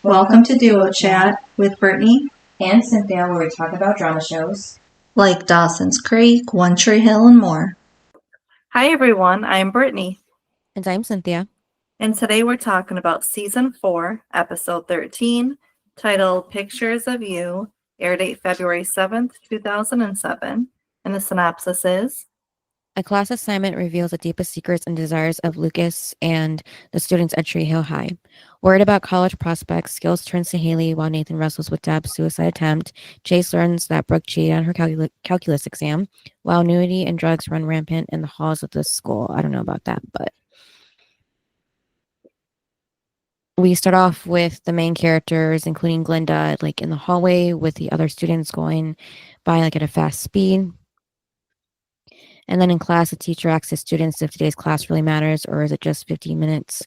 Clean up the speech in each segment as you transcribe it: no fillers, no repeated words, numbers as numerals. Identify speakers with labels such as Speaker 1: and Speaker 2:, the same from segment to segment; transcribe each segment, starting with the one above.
Speaker 1: Welcome to Duo Chat with Brittany
Speaker 2: and Cynthia, where we talk about drama shows
Speaker 1: like Dawson's Creek, One Tree Hill, and more.
Speaker 3: Hi everyone, I'm Brittany.
Speaker 4: And I'm Cynthia.
Speaker 3: And today we're talking about Season 4, Episode 13, titled Pictures of You, air date February 7th, 2007. And the synopsis is:
Speaker 4: A class assignment reveals the deepest secrets and desires of Lucas and the students at Tree Hill High. Worried about college prospects, Skills turns to Haley while Nathan wrestles with Deb's suicide attempt. Chase learns that Brooke cheated on her calculus exam, while nudity and drugs run rampant in the halls of the school. I don't know about that, but we start off with the main characters, including Glinda, like in the hallway with the other students going by like at a fast speed. And then in class, the teacher asks the students if today's class really matters, or is it just 15 minutes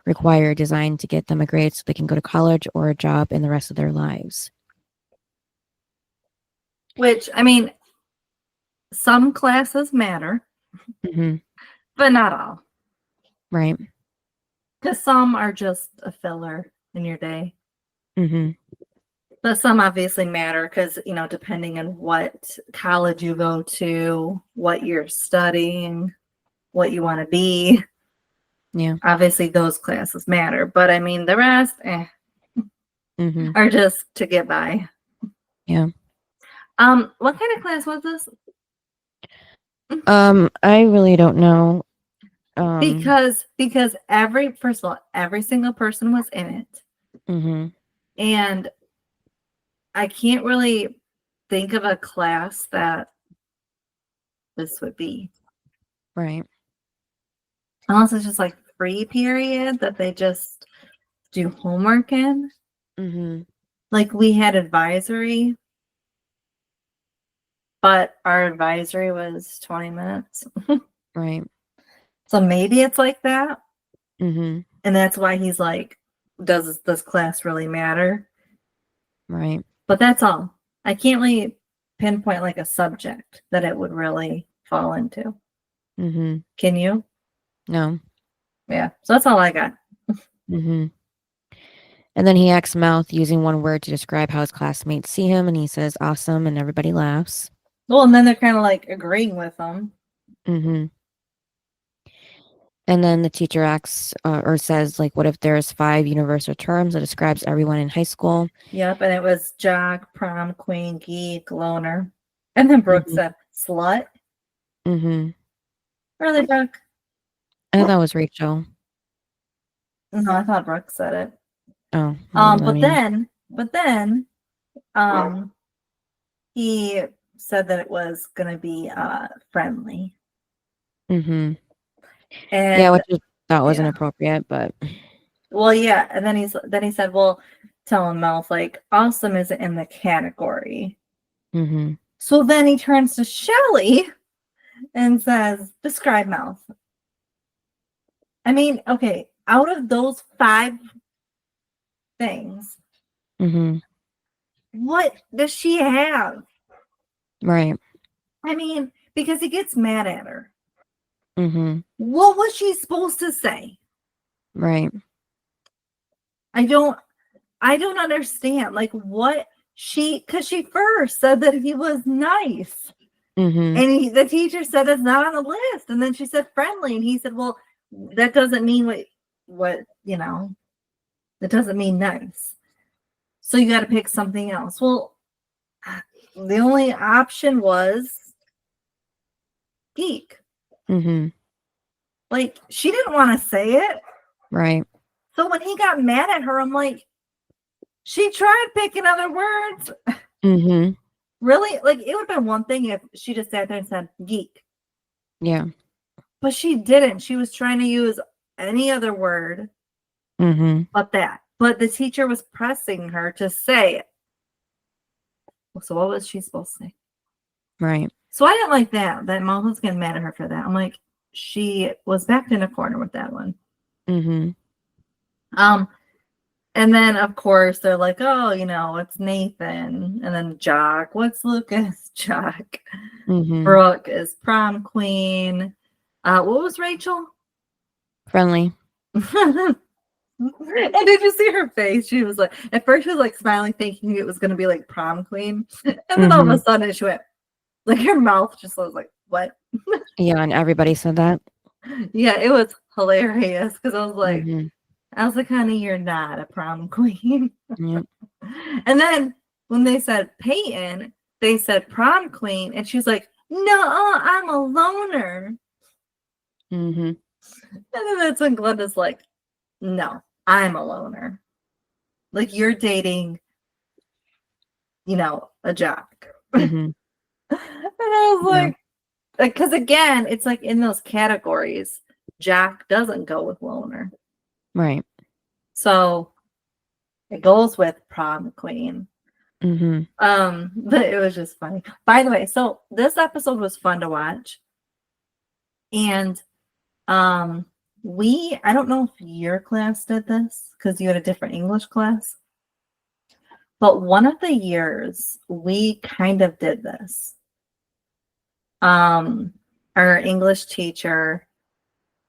Speaker 4: required designed to get them a grade so they can go to college or a job in the rest of their lives.
Speaker 3: which, I mean, some classes matter, but not all.
Speaker 4: Right.
Speaker 3: Because some are just a filler in your day.
Speaker 4: Mm-hmm.
Speaker 3: But some obviously matter because, you know, depending on what college you go to, what you're studying, what you want to be.
Speaker 4: Yeah.
Speaker 3: Obviously, those classes matter. But, I mean, the rest are just to get by.
Speaker 4: Yeah.
Speaker 3: What kind of class was this?
Speaker 4: I really don't know.
Speaker 3: Because first of all, every single person was in it. And I can't really think of a class that this would be.
Speaker 4: Right.
Speaker 3: Unless it's just like free period that they just do homework in. Like we had advisory, but our advisory was 20 minutes.
Speaker 4: Right.
Speaker 3: So maybe it's like that.
Speaker 4: And
Speaker 3: that's why he's like, does this class really matter?
Speaker 4: Right.
Speaker 3: But that's all. I can't really pinpoint like a subject that it would really fall into. Can you?
Speaker 4: No.
Speaker 3: Yeah. So that's all I got.
Speaker 4: And then he acts Mouth using one word to describe how his classmates see him, and he says awesome, and everybody laughs.
Speaker 3: Well, and then they're kind of like agreeing with him.
Speaker 4: And then the teacher asks or says, like, what if there's 5 universal terms that describes everyone in high school?
Speaker 3: Yep, and it was jock, prom queen, geek, loner. And then Brooke said, slut. Really, Brooke?
Speaker 4: I thought that was Rachel.
Speaker 3: No, I thought Brooke said it.
Speaker 4: Oh.
Speaker 3: But then he said that it was going to be friendly. And
Speaker 4: yeah, which I thought wasn't appropriate, but
Speaker 3: well, yeah. And then he said, well, tell him Mouth, like, awesome isn't in the category. So then he turns to Shelly and says, describe Mouth. I mean, okay, out of those 5 things, what does she have?
Speaker 4: Right.
Speaker 3: I mean, because he gets mad at her. What was she supposed to say?
Speaker 4: Right.
Speaker 3: I don't understand. Like what because she first said that he was nice. And the teacher said it's not on the list. And then she said friendly. And he said, well, that doesn't mean what that doesn't mean nice. So you got to pick something else. Well, the only option was geek. Like, she didn't want to say it.
Speaker 4: Right.
Speaker 3: So when he got mad at her, I'm like, she tried picking other words. Really? Like, it would have been one thing if she just sat there and said geek.
Speaker 4: Yeah.
Speaker 3: But she didn't. She was trying to use any other word but that. But the teacher was pressing her to say it. So what was she supposed to say?
Speaker 4: Right.
Speaker 3: So I didn't like that Mom was getting mad at her for that. I'm like, she was backed in a corner with that one. And then of course they're like, oh, it's Nathan. And then Jock, what's Lucas? Jock. Brooke is prom queen. What was Rachel?
Speaker 4: Friendly.
Speaker 3: And did you see her face? She was like, at first she was like smiling, thinking it was going to be like prom queen. And then all of a sudden she went, like her mouth just was like, what?
Speaker 4: Yeah, and everybody said that.
Speaker 3: Yeah, it was hilarious because I was like, honey, you're not a prom queen.
Speaker 4: Yep.
Speaker 3: And then when they said Peyton, they said prom queen, and she's like, no, I'm a loner.
Speaker 4: Mm-hmm.
Speaker 3: And then that's when Glenda's like, no, I'm a loner. Like you're dating, a jock.
Speaker 4: Mm-hmm.
Speaker 3: And I was like, because again, it's like in those categories, jock doesn't go with loner.
Speaker 4: Right.
Speaker 3: So it goes with prom queen.
Speaker 4: Mm-hmm.
Speaker 3: But it was just funny. By the way, so this episode was fun to watch. And I don't know if your class did this because you had a different English class. But one of the years we kind of did this. Our English teacher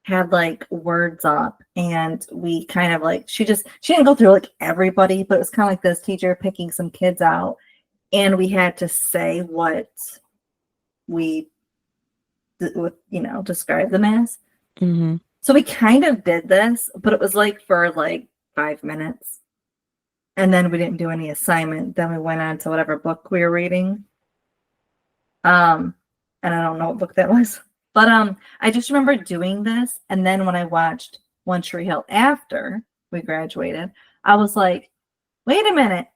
Speaker 3: had like words up, and we kind of like she didn't go through like everybody, but it was kind of like this teacher picking some kids out, and we had to say what we describe them as.
Speaker 4: Mm-hmm.
Speaker 3: So we kind of did this, but it was like for like 5 minutes. And then we didn't do any assignment. Then we went on to whatever book we were reading. And I don't know what book that was. But I just remember doing this. And then when I watched One Tree Hill after we graduated, I was like, wait a minute.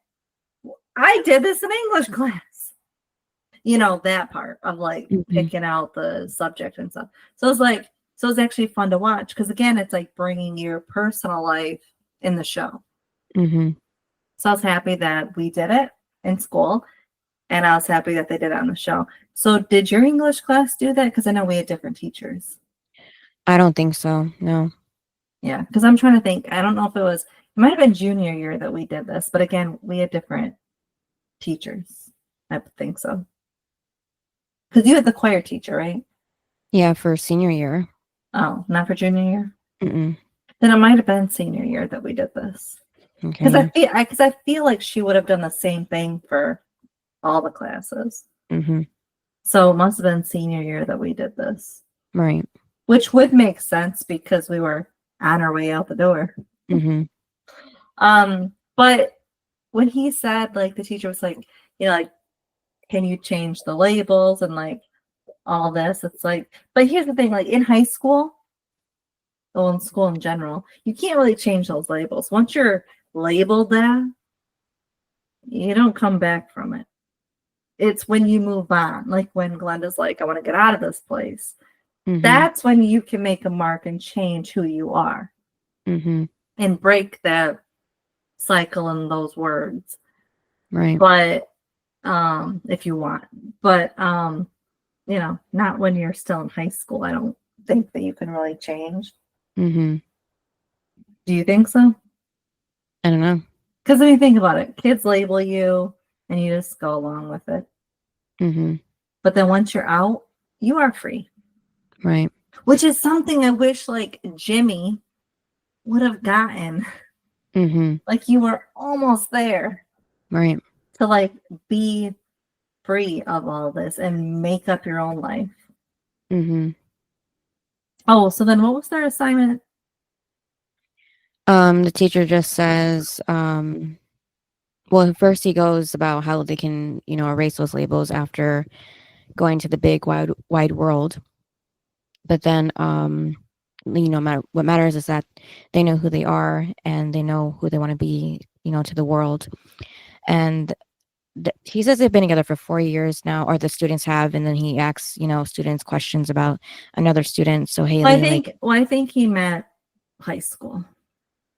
Speaker 3: I did this in English class. That part of like picking out the subject and stuff. So it's actually fun to watch because again, it's like bringing your personal life in the show.
Speaker 4: Mm-hmm.
Speaker 3: So I was happy that we did it in school, and I was happy that they did it on the show. So did your English class do that? Because I know we had different teachers.
Speaker 4: I don't think so. No.
Speaker 3: Yeah, because I'm trying to think. I don't know if it might have been junior year that we did this, but again, we had different teachers. I think so. Because you had the choir teacher, right?
Speaker 4: Yeah, for senior year.
Speaker 3: Oh, not for junior year?
Speaker 4: Mm-mm.
Speaker 3: Then it might have been senior year that we did this.
Speaker 4: Okay.
Speaker 3: Because I feel like she would have done the same thing for all the classes.
Speaker 4: Mm-hmm.
Speaker 3: So it must have been senior year that we did this.
Speaker 4: Right.
Speaker 3: Which would make sense because we were on our way out the door.
Speaker 4: Mm-hmm.
Speaker 3: But when he said, like, the teacher was like, like, can you change the labels and like all this? It's like, but here's the thing, like in high school, well, in school in general, you can't really change those labels. Once you're labeled that, you don't come back from it. It's when you move on, like when Glenda's like, I want to get out of this place.
Speaker 4: Mm-hmm.
Speaker 3: That's when you can make a mark and change who you are.
Speaker 4: Mm-hmm.
Speaker 3: And break that cycle in those words.
Speaker 4: Right.
Speaker 3: But if you want. But not when you're still in high school. I don't think that you can really change.
Speaker 4: Mm-hmm.
Speaker 3: Do you think so?
Speaker 4: I don't know.
Speaker 3: Because when you think about it, kids label you and you just go along with it.
Speaker 4: Mm-hmm.
Speaker 3: But then once you're out, you are free.
Speaker 4: Right.
Speaker 3: Which is something I wish like Jimmy would have gotten.
Speaker 4: Mm-hmm.
Speaker 3: Like you were almost there.
Speaker 4: Right.
Speaker 3: To like be free of all this and make up your own life.
Speaker 4: Mm-hmm.
Speaker 3: Oh, so then what was their assignment?
Speaker 4: The teacher just says, well, first he goes about how they can, erase those labels after going to the big wide world. But then, what matters is that they know who they are and they know who they want to be, to the world. And he says they've been together for 4 years now, or the students have, and then he asks, students questions about another student. So Haley,
Speaker 3: I think he meant high school.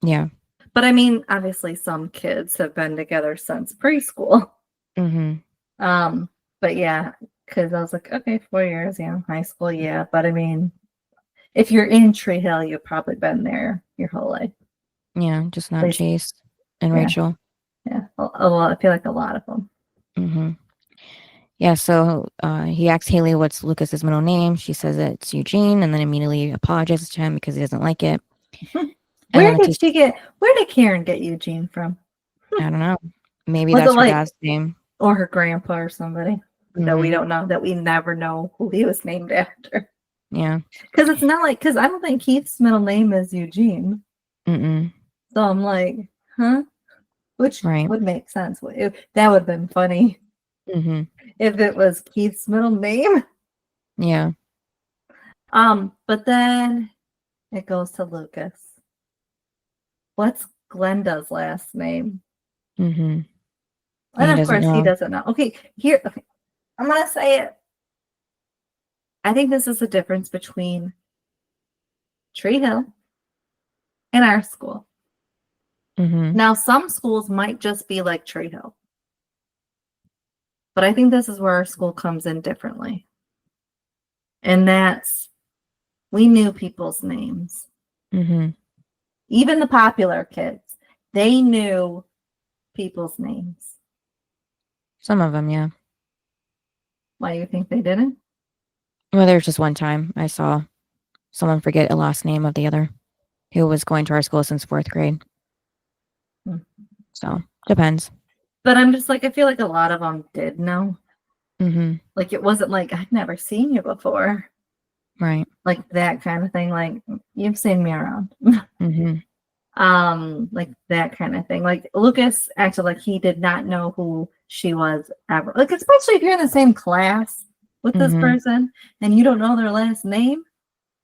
Speaker 4: Yeah.
Speaker 3: But I mean, obviously some kids have been together since preschool.
Speaker 4: Mm-hmm.
Speaker 3: But yeah, because I was like, okay, 4 years, high school, yeah. But I mean, if you're in Tree Hill, you've probably been there your whole life.
Speaker 4: Yeah, just not Chase and Rachel.
Speaker 3: Yeah, a lot. I feel like a lot of them.
Speaker 4: Mm-hmm. Yeah, so he asks Haley what's Lucas's middle name. She says it's Eugene, and then immediately apologizes to him because he doesn't like it.
Speaker 3: Where did Karen get Eugene from?
Speaker 4: I don't know. Maybe
Speaker 3: Was
Speaker 4: that's
Speaker 3: it
Speaker 4: her
Speaker 3: like-
Speaker 4: dad's name.
Speaker 3: Or her grandpa or somebody that we
Speaker 4: Mhm.
Speaker 3: don't know, that we never know who he was named after.
Speaker 4: Yeah.
Speaker 3: Because it's not like, because I don't think Keith's middle name is Eugene.
Speaker 4: Mm-mm.
Speaker 3: So I'm like, huh? Which
Speaker 4: Right.
Speaker 3: would make sense. That would have been funny
Speaker 4: Mm-hmm.
Speaker 3: if it was Keith's middle name.
Speaker 4: Yeah.
Speaker 3: But then it goes to Lucas. What's Glenda's last name?
Speaker 4: Mm-hmm.
Speaker 3: And
Speaker 4: He
Speaker 3: of
Speaker 4: doesn't
Speaker 3: course he
Speaker 4: know.
Speaker 3: doesn't know. Okay, I'm gonna say it. I think this is the difference between Tree Hill and our school.
Speaker 4: Mm-hmm.
Speaker 3: Now, some schools might just be like Tree Hill, but I think this is where our school comes in differently. And that's, we knew people's names.
Speaker 4: Mm-hmm.
Speaker 3: Even the popular kids, they knew people's names.
Speaker 4: Some of them, yeah.
Speaker 3: Why do you think they didn't?
Speaker 4: Well, there's just one time I saw someone forget a last name of the other who was going to our school since 4th grade.
Speaker 3: Hmm.
Speaker 4: So, depends.
Speaker 3: But I'm just like, I feel like a lot of them did know.
Speaker 4: Mm-hmm.
Speaker 3: Like, it wasn't like, I've never seen you before.
Speaker 4: Right.
Speaker 3: Like that kind of thing. Like, you've seen me around.
Speaker 4: Mm-hmm.
Speaker 3: Like that kind of thing. Like Lucas acted like he did not know who she was ever. Like, especially if you're in the same class with this
Speaker 4: Mhm.
Speaker 3: person and you don't know their last name.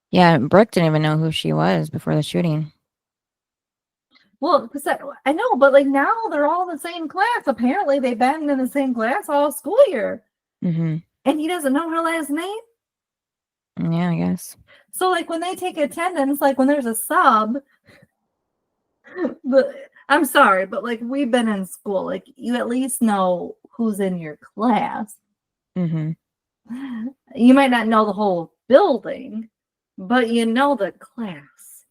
Speaker 4: Yeah, Brooke didn't even know who she was before the shooting.
Speaker 3: Well, because I know, but like now they're all in the same class. Apparently, they've been in the same class all school year,
Speaker 4: Mm-hmm.
Speaker 3: and he doesn't know her last name.
Speaker 4: Yeah, I guess.
Speaker 3: So, like when they take attendance, like when there's a sub, but I'm sorry, but like we've been in school, like you at least know who's in your class.
Speaker 4: Mm-hmm.
Speaker 3: You might not know the whole building, but you know the class.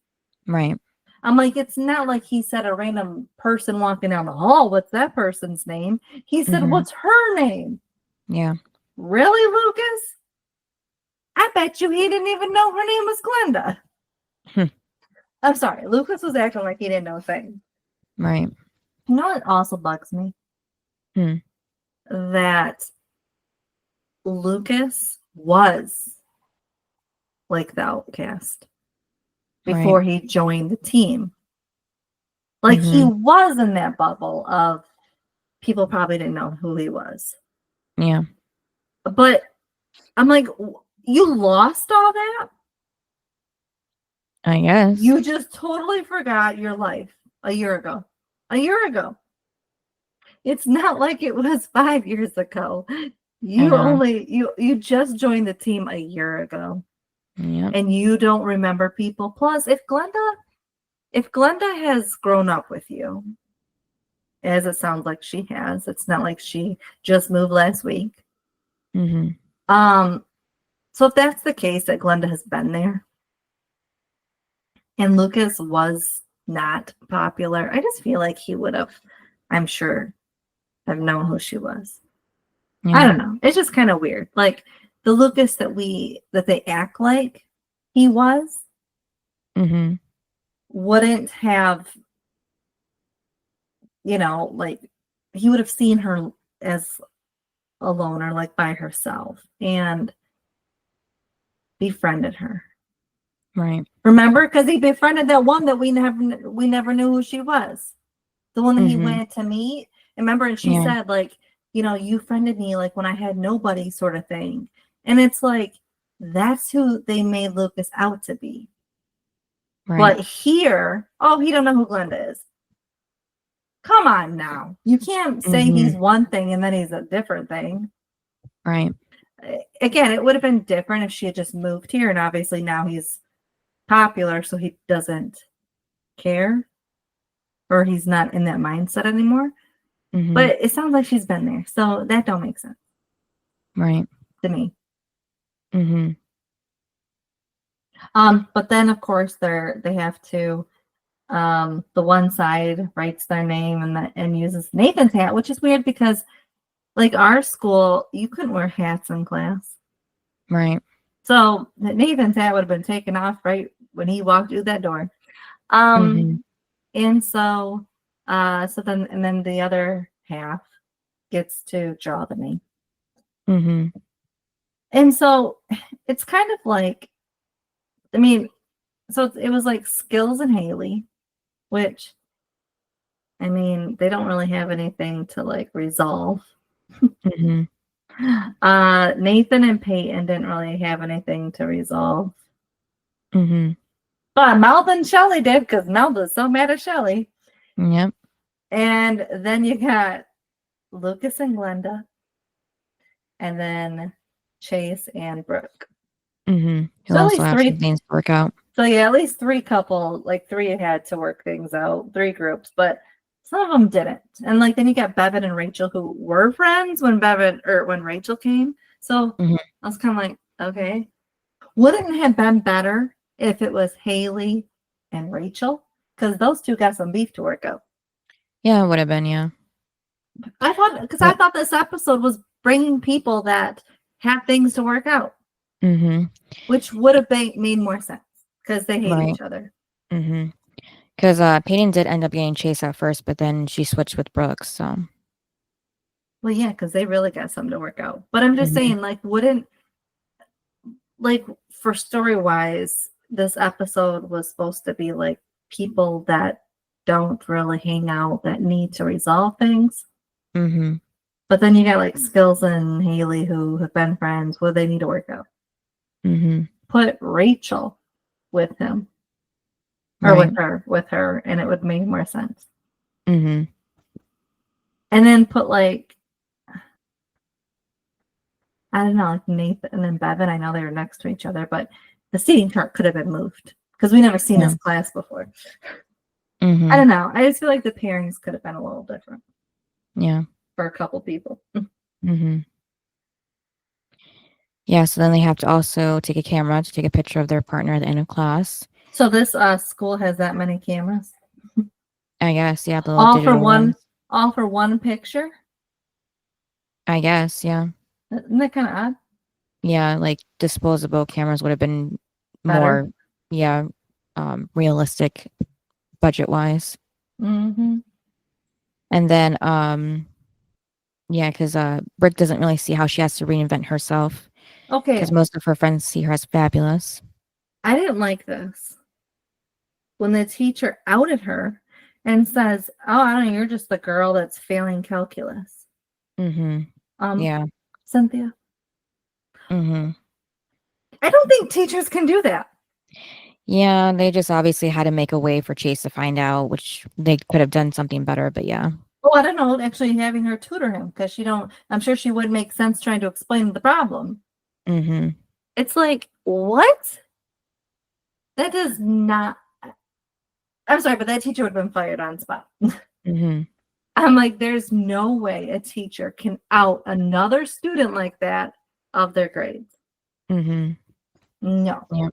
Speaker 4: Right.
Speaker 3: I'm like, it's not like he said a random person walking down the hall. What's that person's name? He said,
Speaker 4: Mhm.
Speaker 3: what's her name?
Speaker 4: Yeah.
Speaker 3: Really, Lucas? I bet you he didn't even know her name was Glenda.
Speaker 4: Hmm.
Speaker 3: I'm sorry. Lucas was acting like he didn't know a thing.
Speaker 4: Right.
Speaker 3: You know what also bugs me?
Speaker 4: Hmm.
Speaker 3: That Lucas was like the outcast before he joined the team. Like he was in that bubble of people probably didn't know who he was.
Speaker 4: Yeah.
Speaker 3: But I'm like, you lost all that?
Speaker 4: I guess.
Speaker 3: You just totally forgot your life a year ago. A year ago. It's not like it was 5 years ago. You just joined the team a year ago.
Speaker 4: Yeah.
Speaker 3: And you don't remember people. Plus, if Glenda has grown up with you, as it sounds like she has, it's not like she just moved last week.
Speaker 4: Mm-hmm.
Speaker 3: So if that's the case, that Glenda has been there, and Lucas was not popular, I just feel like he would have, I'm sure, have known who she was.
Speaker 4: Yeah.
Speaker 3: I don't know. It's just kind of weird. Like the Lucas that they act like he was
Speaker 4: Mm-hmm.
Speaker 3: wouldn't have, like he would have seen her as alone or like by herself and befriended her.
Speaker 4: Right.
Speaker 3: Remember? Because he befriended that one that we never knew who she was. The one that he went to meet. Remember? And she said, like, you friended me like when I had nobody, sort of thing. And it's like, that's who they made Lucas out to be.
Speaker 4: Right.
Speaker 3: But here, he don't know who Glenda is. Come on now. You can't say he's one thing and then he's a different thing.
Speaker 4: Right.
Speaker 3: Again, it would have been different if she had just moved here, and obviously now he's popular, so he doesn't care, or he's not in that mindset anymore.
Speaker 4: Mm-hmm.
Speaker 3: But it sounds like she's been there, so that don't make sense.
Speaker 4: Right.
Speaker 3: To me.
Speaker 4: Mm-hmm.
Speaker 3: But then of course they have to, the one side writes their name and uses Nathan's hat, which is weird because like our school, you couldn't wear hats in class.
Speaker 4: Right.
Speaker 3: So Nathan's hat would have been taken off right when he walked through that door. And so then the other half gets to draw the name. And so it's kind of like, I mean, so it was like Skills and Haley, which, I mean, they don't really have anything to like resolve. Nathan and Peyton didn't really have anything to resolve. But Mel and Shelly did, because Mel was so mad at Shelly.
Speaker 4: Yep.
Speaker 3: And then you got Lucas and Glenda, and then Chase and Brooke.
Speaker 4: Who
Speaker 3: So at
Speaker 4: also
Speaker 3: least
Speaker 4: have
Speaker 3: three
Speaker 4: some things to work out.
Speaker 3: So yeah, at least three had to work things out, three groups, but some of them didn't. And like then you got Bevan and Rachel who were friends when Rachel came. So I was kind of like, okay, wouldn't it have been better if it was Haley and Rachel? Because those two got some beef to work out.
Speaker 4: Yeah, it would have been, yeah.
Speaker 3: I thought this episode was bringing people that have things to work out, which would have made more sense because they hate each other.
Speaker 4: Because Peyton did end up getting Chase at first, but then she switched with Brooke. So,
Speaker 3: well, yeah, because they really got something to work out. But I'm just saying, like, for story wise, this episode was supposed to be like people that don't really hang out that need to resolve things. But then you got like Skills and Haley who have been friends. Well, they need to work out. Put Rachel with him. Or with her, and it would make more sense. And then put like, I don't know, like Nathan and Bevan. I know they were next to each other, but the seating chart could have been moved because we never seen this class before. I don't know. I just feel like the pairings could have been a little different.
Speaker 4: Yeah.
Speaker 3: For a couple people.
Speaker 4: Yeah, so then they have to also take a camera to take a picture of their partner at the end of class.
Speaker 3: So this school has that many cameras?
Speaker 4: I guess, yeah. The all for
Speaker 3: one picture?
Speaker 4: I guess, yeah.
Speaker 3: Isn't that kind of odd?
Speaker 4: Yeah, like disposable cameras would have been more, realistic budget-wise. And then, because Brooke doesn't really see how she has to reinvent herself.
Speaker 3: Okay.
Speaker 4: Because most of her friends see her as fabulous.
Speaker 3: I didn't like this. When the teacher outed her and says, "Oh, I don't know, you're just the girl that's failing calculus."
Speaker 4: Yeah.
Speaker 3: Cynthia. I don't think teachers can do that.
Speaker 4: Yeah, they just obviously had to make a way for Chase to find out, which they could have done something better, but yeah.
Speaker 3: Oh, I don't know, actually having her tutor him, because I'm sure she would make sense trying to explain the problem. It's like, what? That does not, I'm sorry, but that teacher would have been fired on spot. I'm like, there's no way a teacher can out another student like that of their grades. No.
Speaker 4: Yeah.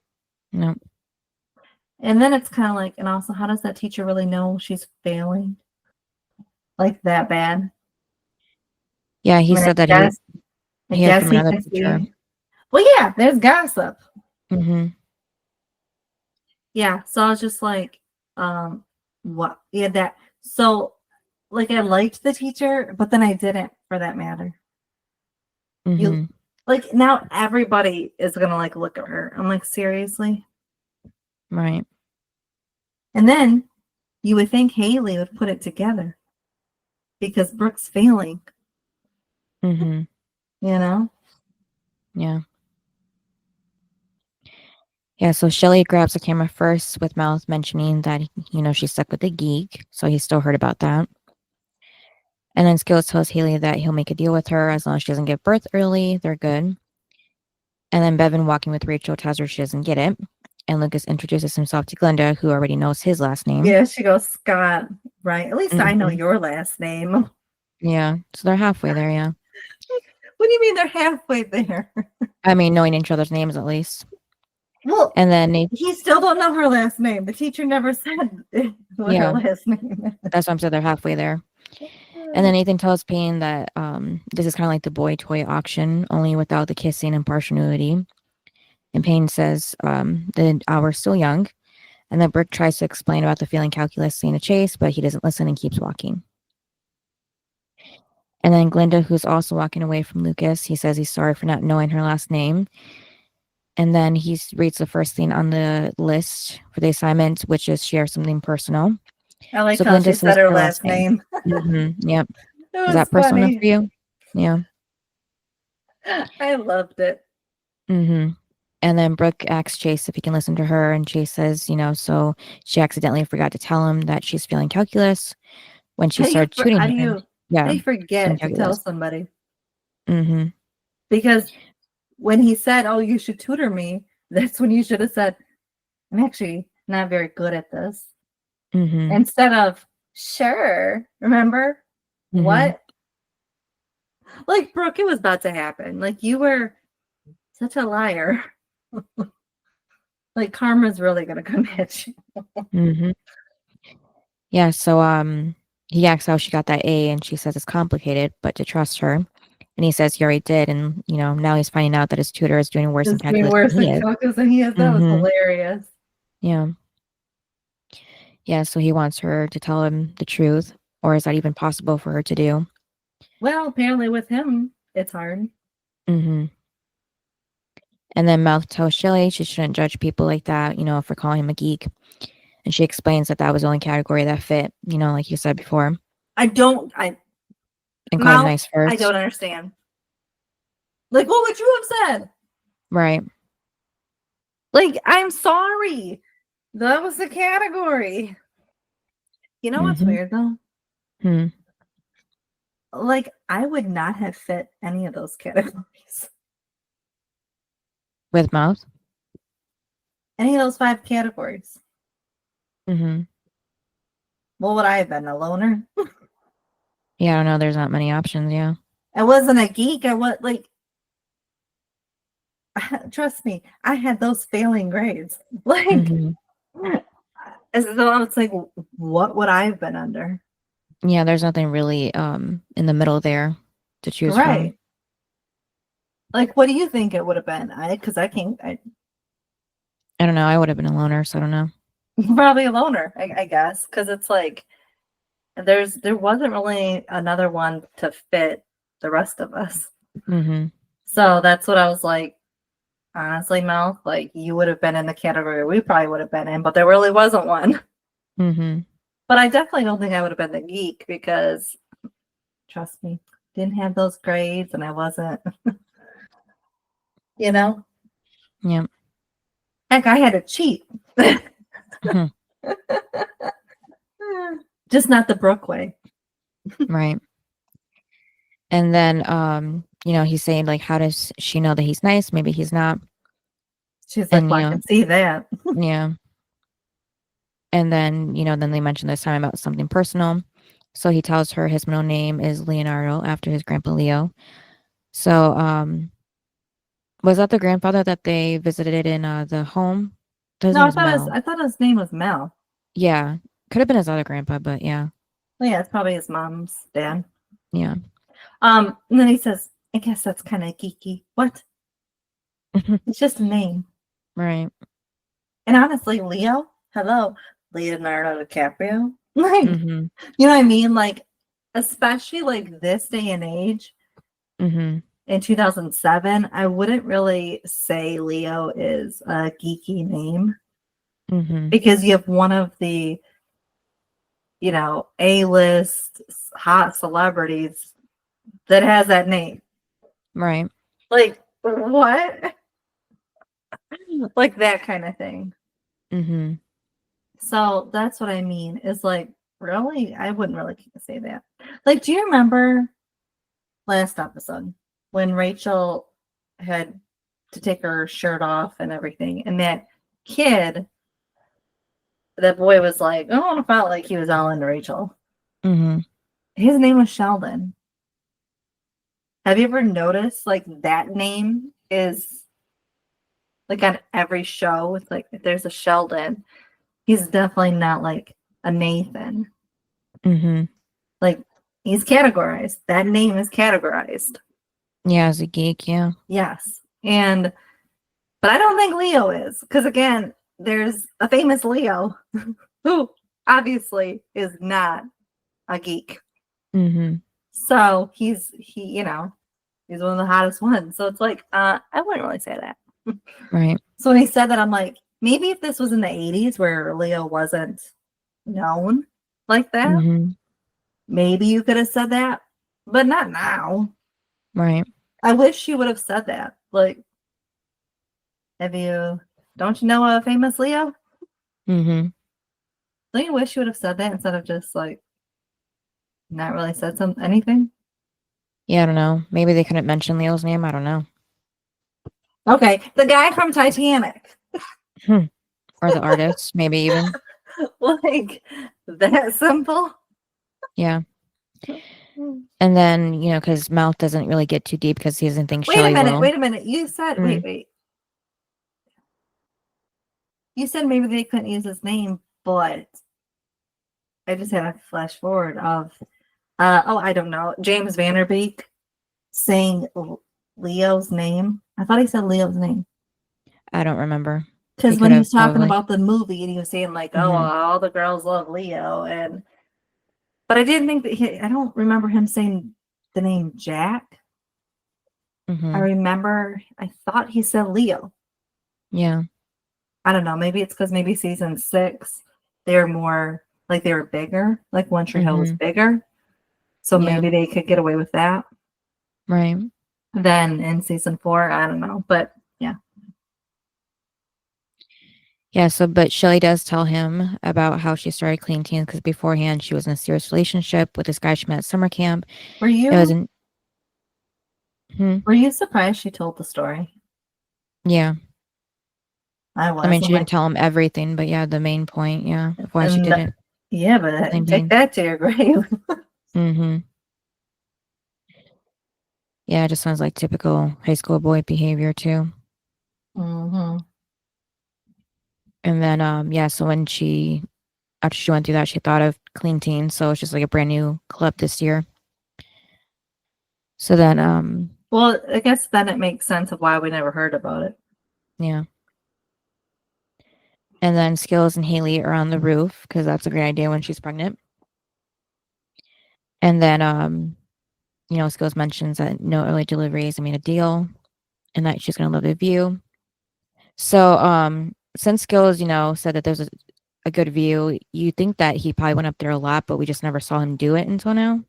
Speaker 4: No.
Speaker 3: And then it's kind of like, and also, how does that teacher really know she's failing? Like that bad?
Speaker 4: Yeah, he said that he heard from another teacher.
Speaker 3: Well, yeah, there's gossip. Yeah, so I was just like, what? Yeah, that. So, like, I liked the teacher, but then I didn't, for that matter. Like, now everybody is gonna like look at her. I'm like, seriously?
Speaker 4: Right.
Speaker 3: And then you would think Haley would put it together because Brooke's failing. You know?
Speaker 4: Yeah. Yeah, so Shelly grabs the camera first with Mouth mentioning that, she's stuck with the geek. So he still heard about that. And then Skills tells Haley that he'll make a deal with her as long as she doesn't give birth early. They're good. And then Bevan, walking with Rachel, tells her she doesn't get it. And Lucas introduces himself to Glenda, who already knows his last name.
Speaker 3: Yeah, she goes, Scott, right? At least I know your last name.
Speaker 4: Yeah, so they're halfway there, yeah.
Speaker 3: What do you mean they're halfway there?
Speaker 4: I mean, knowing each other's names at least.
Speaker 3: Well,
Speaker 4: and then
Speaker 3: he still don't know her last name. The teacher never said what her last name is.
Speaker 4: That's why I'm saying they're halfway there. And then Nathan tells Payne that this is kind of like the boy toy auction, only without the kissing and partial nudity. And Payne says the hour's still young, And then Brooke tries to explain about the failing calculus scene to Chase, but he doesn't listen and keeps walking. And then Glinda, who's also walking away from Lucas, he says he's sorry for not knowing her last name. And then he reads the first thing on the list for the assignment, which is share something personal.
Speaker 3: I like
Speaker 4: So
Speaker 3: how
Speaker 4: Glinda
Speaker 3: she said
Speaker 4: says
Speaker 3: her last name.
Speaker 4: Yep.
Speaker 3: It
Speaker 4: Is
Speaker 3: was
Speaker 4: that personal enough
Speaker 3: funny.
Speaker 4: for you? Yeah.
Speaker 3: I loved it.
Speaker 4: And then Brooke asks Chase if he can listen to her, and Chase says, so she accidentally forgot to tell him that she's failing calculus when she started tutoring him.
Speaker 3: How do you forget to tell somebody? Because when he said, "Oh, you should tutor me," that's when you should have said, "I'm actually not very good at this." Instead of, "Sure," remember? What? Like, Brooke, it was about to happen. Like, you were such a liar. Like, karma's really gonna come at you.
Speaker 4: Yeah, so he asks how she got that A, and she says it's complicated, but to trust her. And he says he already did, and now he's finding out that his tutor is doing worse in calculus than he is.
Speaker 3: That was hilarious.
Speaker 4: Yeah, so he wants her to tell him the truth, or is that even possible for her to do?
Speaker 3: Well, apparently with him, it's hard.
Speaker 4: And then Mouth tells Shelly she shouldn't judge people like that, for calling him a geek. And she explains that was the only category that fit, like you said before.
Speaker 3: And called him
Speaker 4: nice first.
Speaker 3: I don't understand. Like, what would you have said?
Speaker 4: Right.
Speaker 3: Like, I'm sorry. That was the category. You know what's weird, though? Like, I would not have fit any of those categories.
Speaker 4: With Mouth?
Speaker 3: Any of those 5 categories.
Speaker 4: What
Speaker 3: would I have been? A loner?
Speaker 4: Yeah, I don't know. There's not many options, yeah.
Speaker 3: I wasn't a geek. Trust me, I had those failing grades. Like, as though it's like, what would I have been under?
Speaker 4: Yeah, there's nothing really in the middle there to choose from.
Speaker 3: Like, what do you think it would have been? I
Speaker 4: don't know. I would have been a loner, so I don't know.
Speaker 3: Probably a loner, I guess, because it's like there wasn't really another one to fit the rest of us. So that's what I was like. Honestly, Mel, like, you would have been in the category we probably would have been in, but there really wasn't one. But I definitely don't think I would have been the geek because, trust me, didn't have those grades and I wasn't,
Speaker 4: Yeah.
Speaker 3: Heck, I had to cheat. Just not the Brooke way.
Speaker 4: Right. And then, he's saying, like, how does she know that he's nice? Maybe he's not.
Speaker 3: She's like, well, I can see that.
Speaker 4: Yeah. And then, then they mention this time about something personal. So he tells her his middle name is Leonardo after his grandpa Leo. So, was that the grandfather that they visited in the home?
Speaker 3: No, I thought his name was Mel.
Speaker 4: Yeah. Could have been his other grandpa, but yeah.
Speaker 3: Well, yeah, it's probably his mom's dad.
Speaker 4: Yeah.
Speaker 3: And then he says, I guess that's kind of geeky. What? It's just a name.
Speaker 4: Right.
Speaker 3: And honestly, Leo, hello, Leonardo DiCaprio. Like, you know what I mean? Like, especially like this day and age, in 2007, I wouldn't really say Leo is a geeky name because you have one of the, A-list hot celebrities that has that name.
Speaker 4: Right.
Speaker 3: Like, what? Like that kind of thing. So that's what I mean is like, really? I wouldn't really say that. Like, do you remember last episode when Rachel had to take her shirt off and everything, and that boy was like, oh, I felt like he was all into Rachel. His name was Sheldon. Have you ever noticed like that name is like on every show? It's like if there's a Sheldon, he's definitely not like a Nathan. Like, he's categorized. That name is categorized.
Speaker 4: Yeah, as a geek, yeah.
Speaker 3: Yes. But I don't think Leo is. Because again, there's a famous Leo who obviously is not a geek.
Speaker 4: Mm-hmm.
Speaker 3: So he's one of the hottest ones. So it's like, I wouldn't really say that.
Speaker 4: Right.
Speaker 3: So when he said that, I'm like, maybe if this was in the 80s where Leo wasn't known like that,
Speaker 4: Mm-hmm.
Speaker 3: maybe you could have said that, but not now.
Speaker 4: Right.
Speaker 3: I wish you would have said that. Like, don't you know a famous Leo?
Speaker 4: Mm-hmm.
Speaker 3: Don't you wish you would have said that instead of just like not really said anything?
Speaker 4: Yeah, I don't know. Maybe they couldn't mention Leo's name. I don't know.
Speaker 3: Okay, the guy from Titanic.
Speaker 4: Or the artist, maybe even.
Speaker 3: Like, that simple?
Speaker 4: Yeah. And then, because Mouth doesn't really get too deep because he doesn't think
Speaker 3: Wait
Speaker 4: Shelley
Speaker 3: a minute,
Speaker 4: will.
Speaker 3: wait a minute. You said, wait. You said maybe they couldn't use his name, but I just had a flash forward of, I don't know, James Vanderbeek saying Leo's name. I thought he said Leo's name.
Speaker 4: I don't remember.
Speaker 3: Because when he was talking about the movie and he was saying like,
Speaker 4: Mm-hmm.
Speaker 3: all the girls love Leo, but I didn't think that I don't remember him saying the name Jack.
Speaker 4: Mm-hmm.
Speaker 3: I thought he said Leo.
Speaker 4: Yeah.
Speaker 3: I don't know. Maybe it's because maybe season 6, they're more like they were bigger. Like One Tree Hill was bigger. So maybe they could get away with that.
Speaker 4: Right.
Speaker 3: Then in season 4, I don't know. But yeah.
Speaker 4: Yeah, but Shelley does tell him about how she started cleaning teens because beforehand she was in a serious relationship with this guy she met at summer camp.
Speaker 3: Were you?
Speaker 4: Hmm?
Speaker 3: Were you surprised she told the story?
Speaker 4: Yeah.
Speaker 3: I was.
Speaker 4: I mean, she didn't tell him everything, but yeah, the main point, of why she did it.
Speaker 3: Yeah, but take that to your grave.
Speaker 4: Mm-hmm. Yeah, it just sounds like typical high school boy behavior too.
Speaker 3: Mm-hmm.
Speaker 4: And then, so when after she went through that, she thought of Clean Teen, so it's just like a brand new club this year. So then,
Speaker 3: well, I guess then it makes sense of why we never heard about it.
Speaker 4: Yeah. And then Skills and Haley are on the roof because that's a great idea when she's pregnant. And then, Skills mentions that no early deliveries, a deal, and that she's going to love the view. So, since Skills, said that there's a good view, you think that he probably went up there a lot, but we just never saw him do it until now.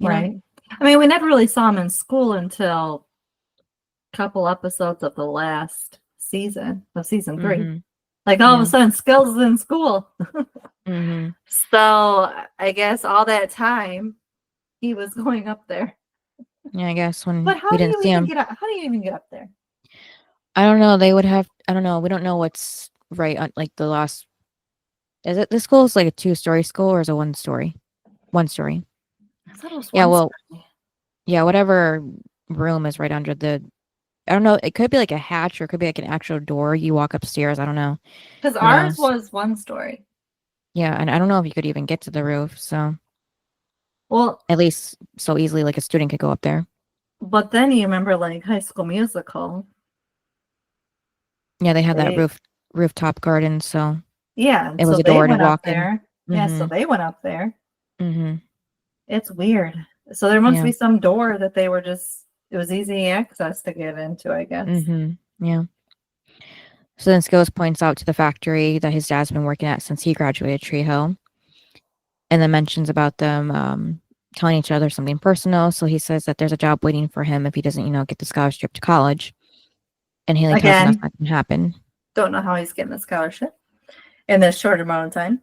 Speaker 3: Right. We never really saw him in school until a couple episodes of the last season of season 3.
Speaker 4: Mm-hmm.
Speaker 3: Like all of a sudden, Skills is in school.
Speaker 4: Mm-hmm.
Speaker 3: So I guess all that time he was going up there.
Speaker 4: Yeah, I guess when
Speaker 3: but
Speaker 4: we didn't see him.
Speaker 3: How do you even get up there?
Speaker 4: I don't know. They would have. I don't know. We don't know what's right on like the last. Is it the school is like a 2-story school or is it 1 story? 1 story.
Speaker 3: I thought it was
Speaker 4: yeah.
Speaker 3: Well,
Speaker 4: yeah. Whatever room is right under the. I don't know. It could be like a hatch or it could be like an actual door. You walk upstairs. I don't know.
Speaker 3: Because ours was 1 story.
Speaker 4: Yeah, and I don't know if you could even get to the roof. So.
Speaker 3: Well,
Speaker 4: at least so easily, like a student could go up there.
Speaker 3: But then you remember, like High School Musical.
Speaker 4: Yeah, they had that rooftop garden, so
Speaker 3: yeah,
Speaker 4: it was a door to walk in.
Speaker 3: Mm-hmm. Yeah, so they went up there.
Speaker 4: Mm-hmm.
Speaker 3: It's weird. So there must be some door that they were it was easy access to get into, I guess.
Speaker 4: Mm-hmm. Yeah. So then Skills points out to the factory that his dad's been working at since he graduated Tree Hill. And then mentions about them telling each other something personal. So he says that there's a job waiting for him if he doesn't, get the scholarship to college. And Haley tells him that's not going to happen.
Speaker 3: Don't know how he's getting a scholarship in this short amount of time.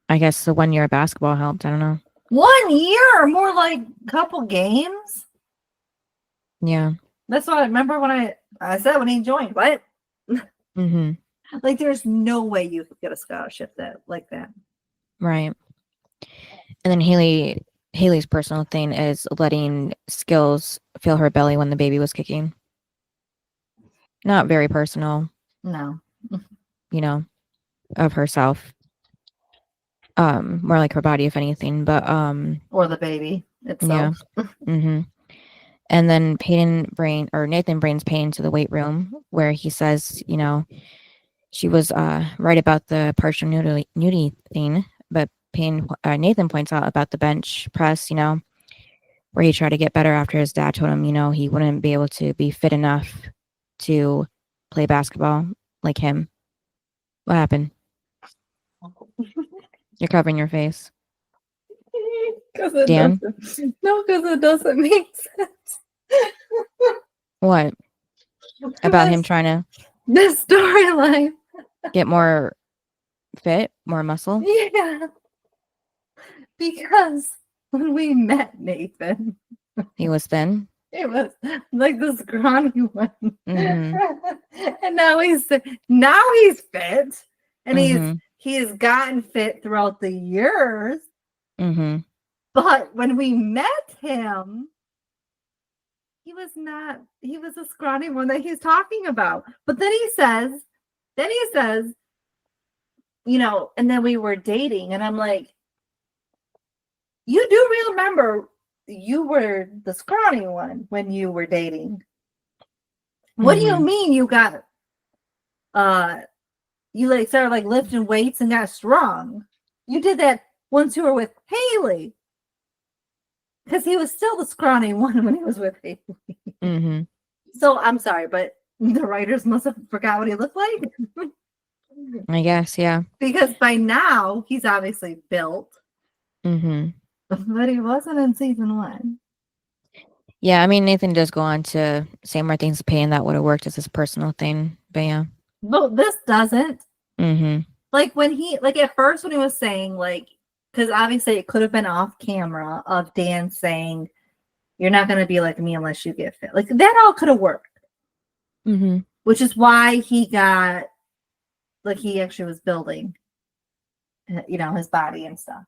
Speaker 4: I guess the 1 year of basketball helped. I don't know.
Speaker 3: 1 year? More like a couple games?
Speaker 4: Yeah.
Speaker 3: That's what I remember when I said when he joined. What?
Speaker 4: Mm-hmm.
Speaker 3: Like, there's no way you could get a scholarship like that.
Speaker 4: Right. And then Haley's personal thing is letting Skills feel her belly when the baby was kicking. Not very personal.
Speaker 3: No.
Speaker 4: Of herself. More like her body, if anything, but
Speaker 3: or the baby itself.
Speaker 4: Yeah. Mm-hmm. And then Nathan brings Payne to the weight room where he says, she was right about the partial nudity thing, but Nathan points out about the bench press, where he tried to get better after his dad told him, he wouldn't be able to be fit enough to play basketball like him. What happened? You're covering your face. Dan?
Speaker 3: No, because it doesn't make sense.
Speaker 4: What? About him trying to
Speaker 3: The storyline.
Speaker 4: get more fit, more muscle?
Speaker 3: Yeah. Because when we met Nathan,
Speaker 4: He was thin?
Speaker 3: it was like the scrawny one.
Speaker 4: Mhm.
Speaker 3: And now he's fit. And
Speaker 4: Mhm.
Speaker 3: he's gotten fit throughout the years.
Speaker 4: Mhm.
Speaker 3: But when we met him, he was a scrawny one that he's talking about. But then he says, and then we were dating, and I'm like, you do remember you were the scrawny one when you were dating. What do you mean you got you started lifting weights and got strong? You did that once you were with Haley. Because he was still the scrawny one when he was with Haley.
Speaker 4: Mm-hmm.
Speaker 3: So I'm sorry, but the writers must have forgot what he looked like.
Speaker 4: I guess, yeah.
Speaker 3: Because by now he's obviously built.
Speaker 4: Mm-hmm.
Speaker 3: But he wasn't in season 1.
Speaker 4: Yeah, I mean, Nathan does go on to say more things pain that would have worked as his personal thing, but yeah.
Speaker 3: But this doesn't.
Speaker 4: Mm-hmm.
Speaker 3: When he, at first when he was saying, because obviously it could have been off camera of Dan saying, you're not going to be like me unless you get fit. That all could have worked.
Speaker 4: Mm-hmm.
Speaker 3: Which is why he got, he actually was building, his body and stuff.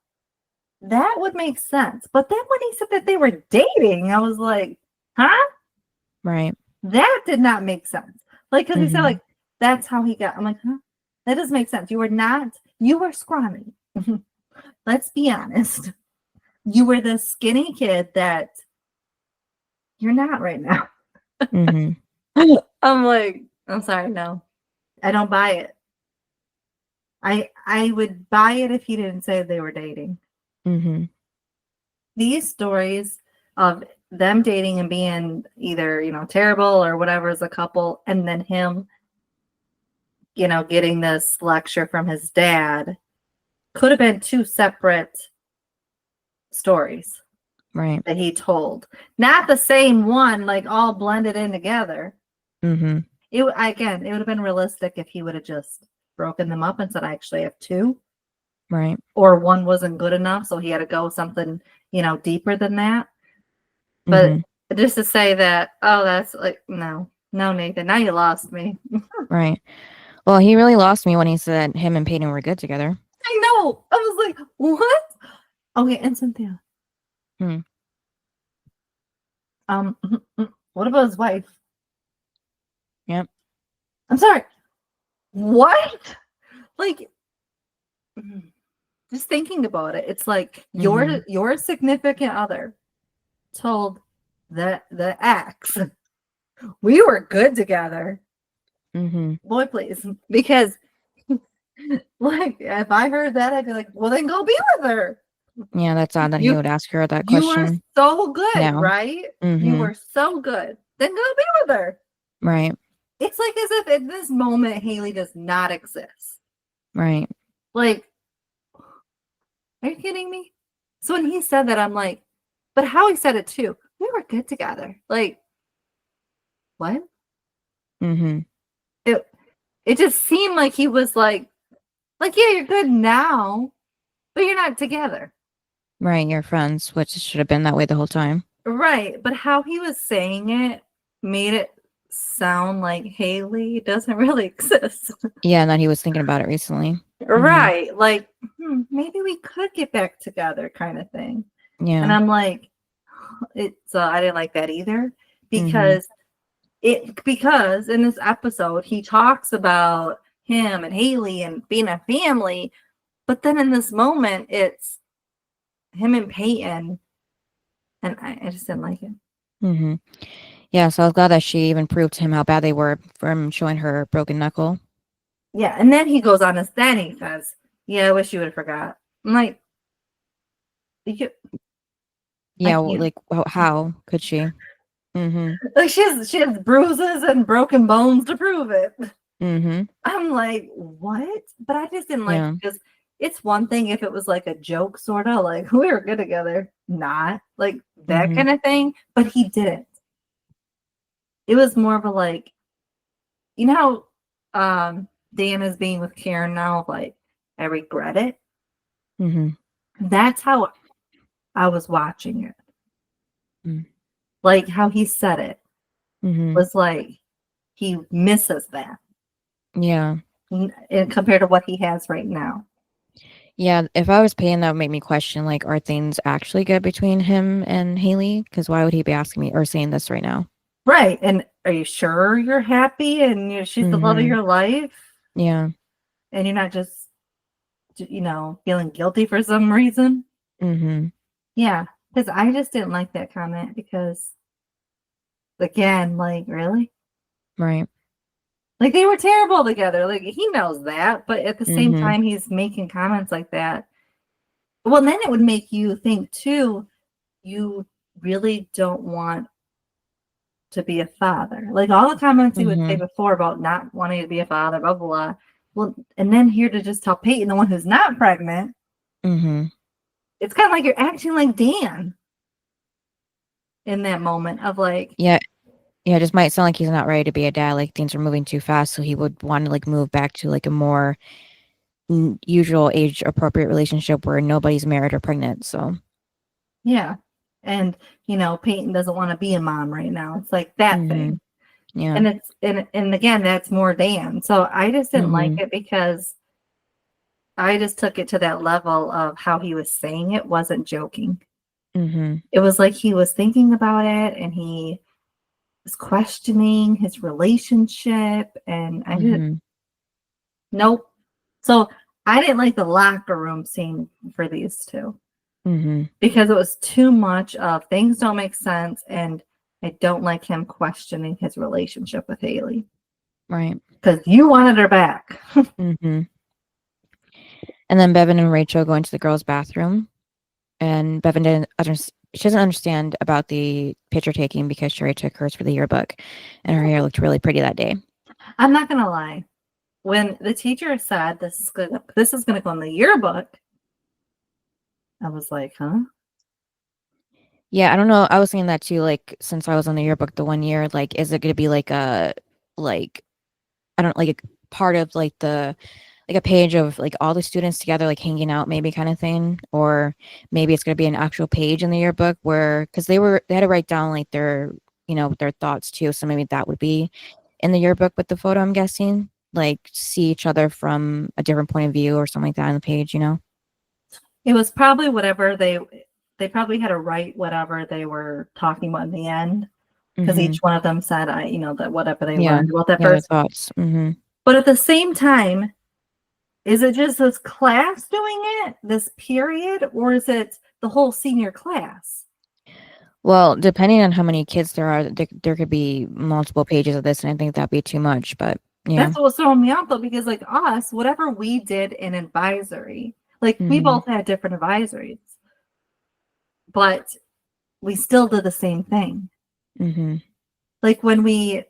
Speaker 3: That would make sense. But then when he said that they were dating, I was like, huh?
Speaker 4: Right.
Speaker 3: That did not make sense. Because he said, that's how he got. I'm like, huh? That doesn't make sense. You were scrawny. Let's be honest. You were the skinny kid that you're not right now.
Speaker 4: Mm-hmm.
Speaker 3: I'm like, I'm sorry, no. I don't buy it. I would buy it if he didn't say they were dating.
Speaker 4: Mm-hmm.
Speaker 3: These stories of them dating and being either, terrible or whatever as a couple, and then him, getting this lecture from his dad could have been 2 separate stories.
Speaker 4: Right.
Speaker 3: That he told. Not the same one, all blended in together.
Speaker 4: Mm-hmm.
Speaker 3: It would have been realistic if he would have just broken them up and said, I actually have 2.
Speaker 4: Right.
Speaker 3: Or one wasn't good enough, so he had to go something, deeper than that. But just to say that, that's no, Nathan, now you lost me.
Speaker 4: Right. Well, he really lost me when he said him and Peyton were good together.
Speaker 3: I know. I was like, what? Okay, and Cynthia. What about his wife?
Speaker 4: Yep.
Speaker 3: I'm sorry. What? Just thinking about it, it's your significant other told the ex, we were good together.
Speaker 4: Mm-hmm.
Speaker 3: Boy, please, because if I heard that, I'd be like, well, then go be with her.
Speaker 4: Yeah, that's odd that he would ask her that question.
Speaker 3: You were so good,
Speaker 4: now.
Speaker 3: Right?
Speaker 4: Mm-hmm.
Speaker 3: You were so good. Then go be with her.
Speaker 4: Right.
Speaker 3: It's as if at this moment Haley does not exist.
Speaker 4: Right.
Speaker 3: Are you kidding me? So when he said that, I'm like, but how he said it too. We were good together. What?
Speaker 4: Mm-hmm.
Speaker 3: It just seemed like he was like, yeah, you're good now, but you're not together.
Speaker 4: Right, you're friends, which should have been that way the whole time.
Speaker 3: Right, but how he was saying it made it sound like Haley doesn't really exist.
Speaker 4: Yeah, and that he was thinking about it recently.
Speaker 3: Right, maybe we could get back together kind of thing.
Speaker 4: Yeah.
Speaker 3: And I'm like, I didn't like that either because because in this episode he talks about him and Haley and being a family, but then in this moment it's him and Peyton, and I just didn't like it.
Speaker 4: Mm-hmm. Yeah, so I was glad that she even proved to him how bad they were from showing her broken knuckle.
Speaker 3: Yeah, and then he goes on this. Then he says, "Yeah, I wish you would have forgot." I'm like, you,
Speaker 4: Yeah, like how could she?
Speaker 3: like she has bruises and broken bones to prove it. I'm like, what? But I just didn't like
Speaker 4: Yeah.
Speaker 3: because it's one thing if it was like a joke, sort of like we were good together, not like that kind of thing. But he didn't. It was more of a like, you know how Dan is being with Karen now, like I regret it. That's how I was watching it. Like how he said it was like he misses that.
Speaker 4: Yeah.
Speaker 3: Compared to what he has right now.
Speaker 4: Yeah, if I was paying, that would make me question, like, are things actually good between him and Haley? Because why would he be asking me or saying this right now?
Speaker 3: Right. And are you sure you're happy and she's the love of your life?
Speaker 4: Yeah.
Speaker 3: And you're not just, feeling guilty for some reason? Yeah. Because I just didn't like that comment because, again, like, really?
Speaker 4: Right.
Speaker 3: Like, they were terrible together. Like, he knows that. But at the same time, he's making comments like that. Well, then it would make you think, too, you really don't want to be a father. Like all the comments he would say before about not wanting to be a father, blah, blah, blah. Well, and then here to just tell Peyton, the one who's not pregnant, it's kind of like you're acting like Dan in that moment of like.
Speaker 4: Yeah. Yeah, it just might sound like he's not ready to be a dad. Like things are moving too fast. So he would want to like move back to like a more usual age appropriate relationship where nobody's married or pregnant. So.
Speaker 3: Yeah. And, Peyton doesn't want to be a mom right now. It's like that thing.
Speaker 4: Yeah.
Speaker 3: And it's, and again, that's more Dan. So I just didn't like it because I just took it to that level of how he was saying it wasn't joking. It was like he was thinking about it and he was questioning his relationship. And I didn't, nope. So I didn't like the locker room scene for these two because it was too much of things don't make sense. And I don't like him questioning his relationship with Haley.
Speaker 4: Right.
Speaker 3: Because you wanted her back.
Speaker 4: And then Bevan and Rachel go into the girls' bathroom. And Bevan she doesn't understand about the picture taking because Sherry took hers for the yearbook. And her hair looked really pretty that day.
Speaker 3: I'm not going to lie. When the teacher said this is going to go in the yearbook, I was like, huh?
Speaker 4: Yeah, I don't know. I was thinking that too, like, since I was on the yearbook the one year, like, is it going to be like a part of like a page of like all the students together, like hanging out maybe kind of thing, or maybe it's going to be an actual page in the yearbook where, because they had to write down like their thoughts too. So maybe that would be in the yearbook with the photo, I'm guessing, like see each other from a different point of view or something like that on the page,
Speaker 3: It was probably whatever they probably had to write whatever they were talking about in the end. Because each one of them said, that whatever they learned about that
Speaker 4: their
Speaker 3: person.
Speaker 4: thoughts.
Speaker 3: But at the same time, is it just this class doing it, this period, or is it the whole senior class?
Speaker 4: Well, depending on how many kids there are, there could be multiple pages of this, and I think that'd be too much. But yeah,
Speaker 3: that's what was throwing me off though, because like us, whatever we did in advisory, like we both had different advisories, but we still did the same thing. Like when there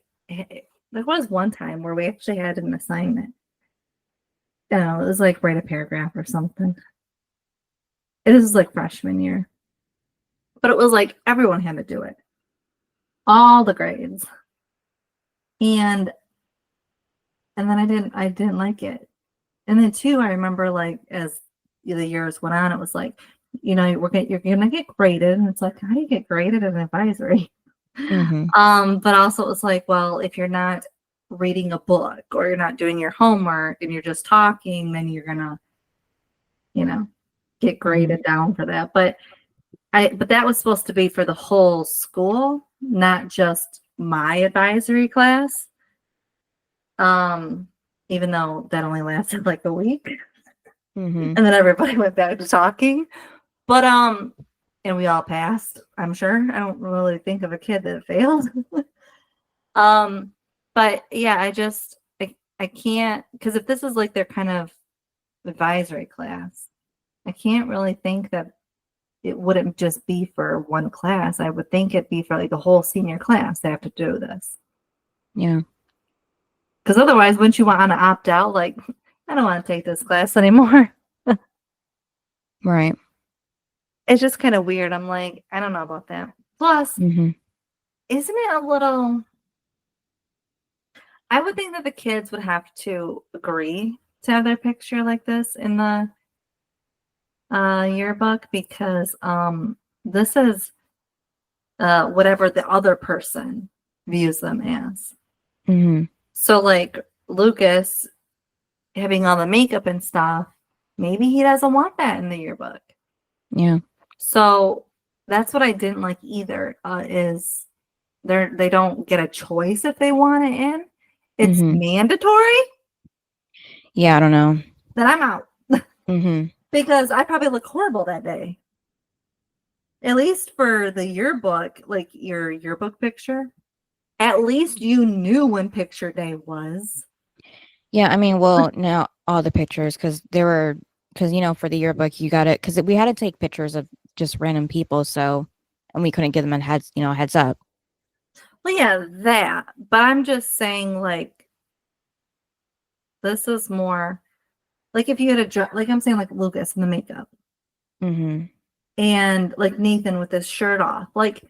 Speaker 3: was one time where we actually had an assignment. It was like write a paragraph or something. This was like freshman year. But it was like everyone had to do it. All the grades. And then I didn't like it. And then too, I remember like as the years went on, it was like, you're gonna get graded. And it's like, how do you get graded in advisory? But also it was like, well, if you're not reading a book or you're not doing your homework and you're just talking, then you're gonna, get graded down for that. But that was supposed to be for the whole school, not just my advisory class. Even though that only lasted like a week. And then everybody went back to talking. But and we all passed, I'm sure. I don't really think of a kid that failed. But yeah, I can't, because if this is like their kind of advisory class, I can't really think that it wouldn't just be for one class. I would think it'd be for like the whole senior class. They have to do this.
Speaker 4: Yeah.
Speaker 3: Because otherwise, wouldn't you want to opt out? Like, I don't want to take this class anymore.
Speaker 4: Right.
Speaker 3: It's just kind of weird. I'm like, I don't know about that. Plus,
Speaker 4: Mm-hmm.
Speaker 3: isn't it a little... I would think that the kids would have to agree to have their picture like this in the yearbook, because this is whatever the other person views them as.
Speaker 4: Mm-hmm.
Speaker 3: So like Lucas having all the makeup and stuff, maybe he doesn't want that in the yearbook.
Speaker 4: Yeah.
Speaker 3: So that's what I didn't like either, is they don't get a choice if they want it in. It's mandatory.
Speaker 4: Yeah, I don't know.
Speaker 3: Then I'm out.
Speaker 4: Mm-hmm.
Speaker 3: Because I probably look horrible that day. At least for the yearbook, like your yearbook picture, at least you knew when picture day was.
Speaker 4: Yeah, I mean, well, now all the pictures, because for the yearbook, you got it, because we had to take pictures of just random people, and we couldn't give them a heads up.
Speaker 3: Well, yeah, that. But I'm just saying, like, this is more like if you had like I'm saying, like Lucas in the makeup, and like Nathan with his shirt off, like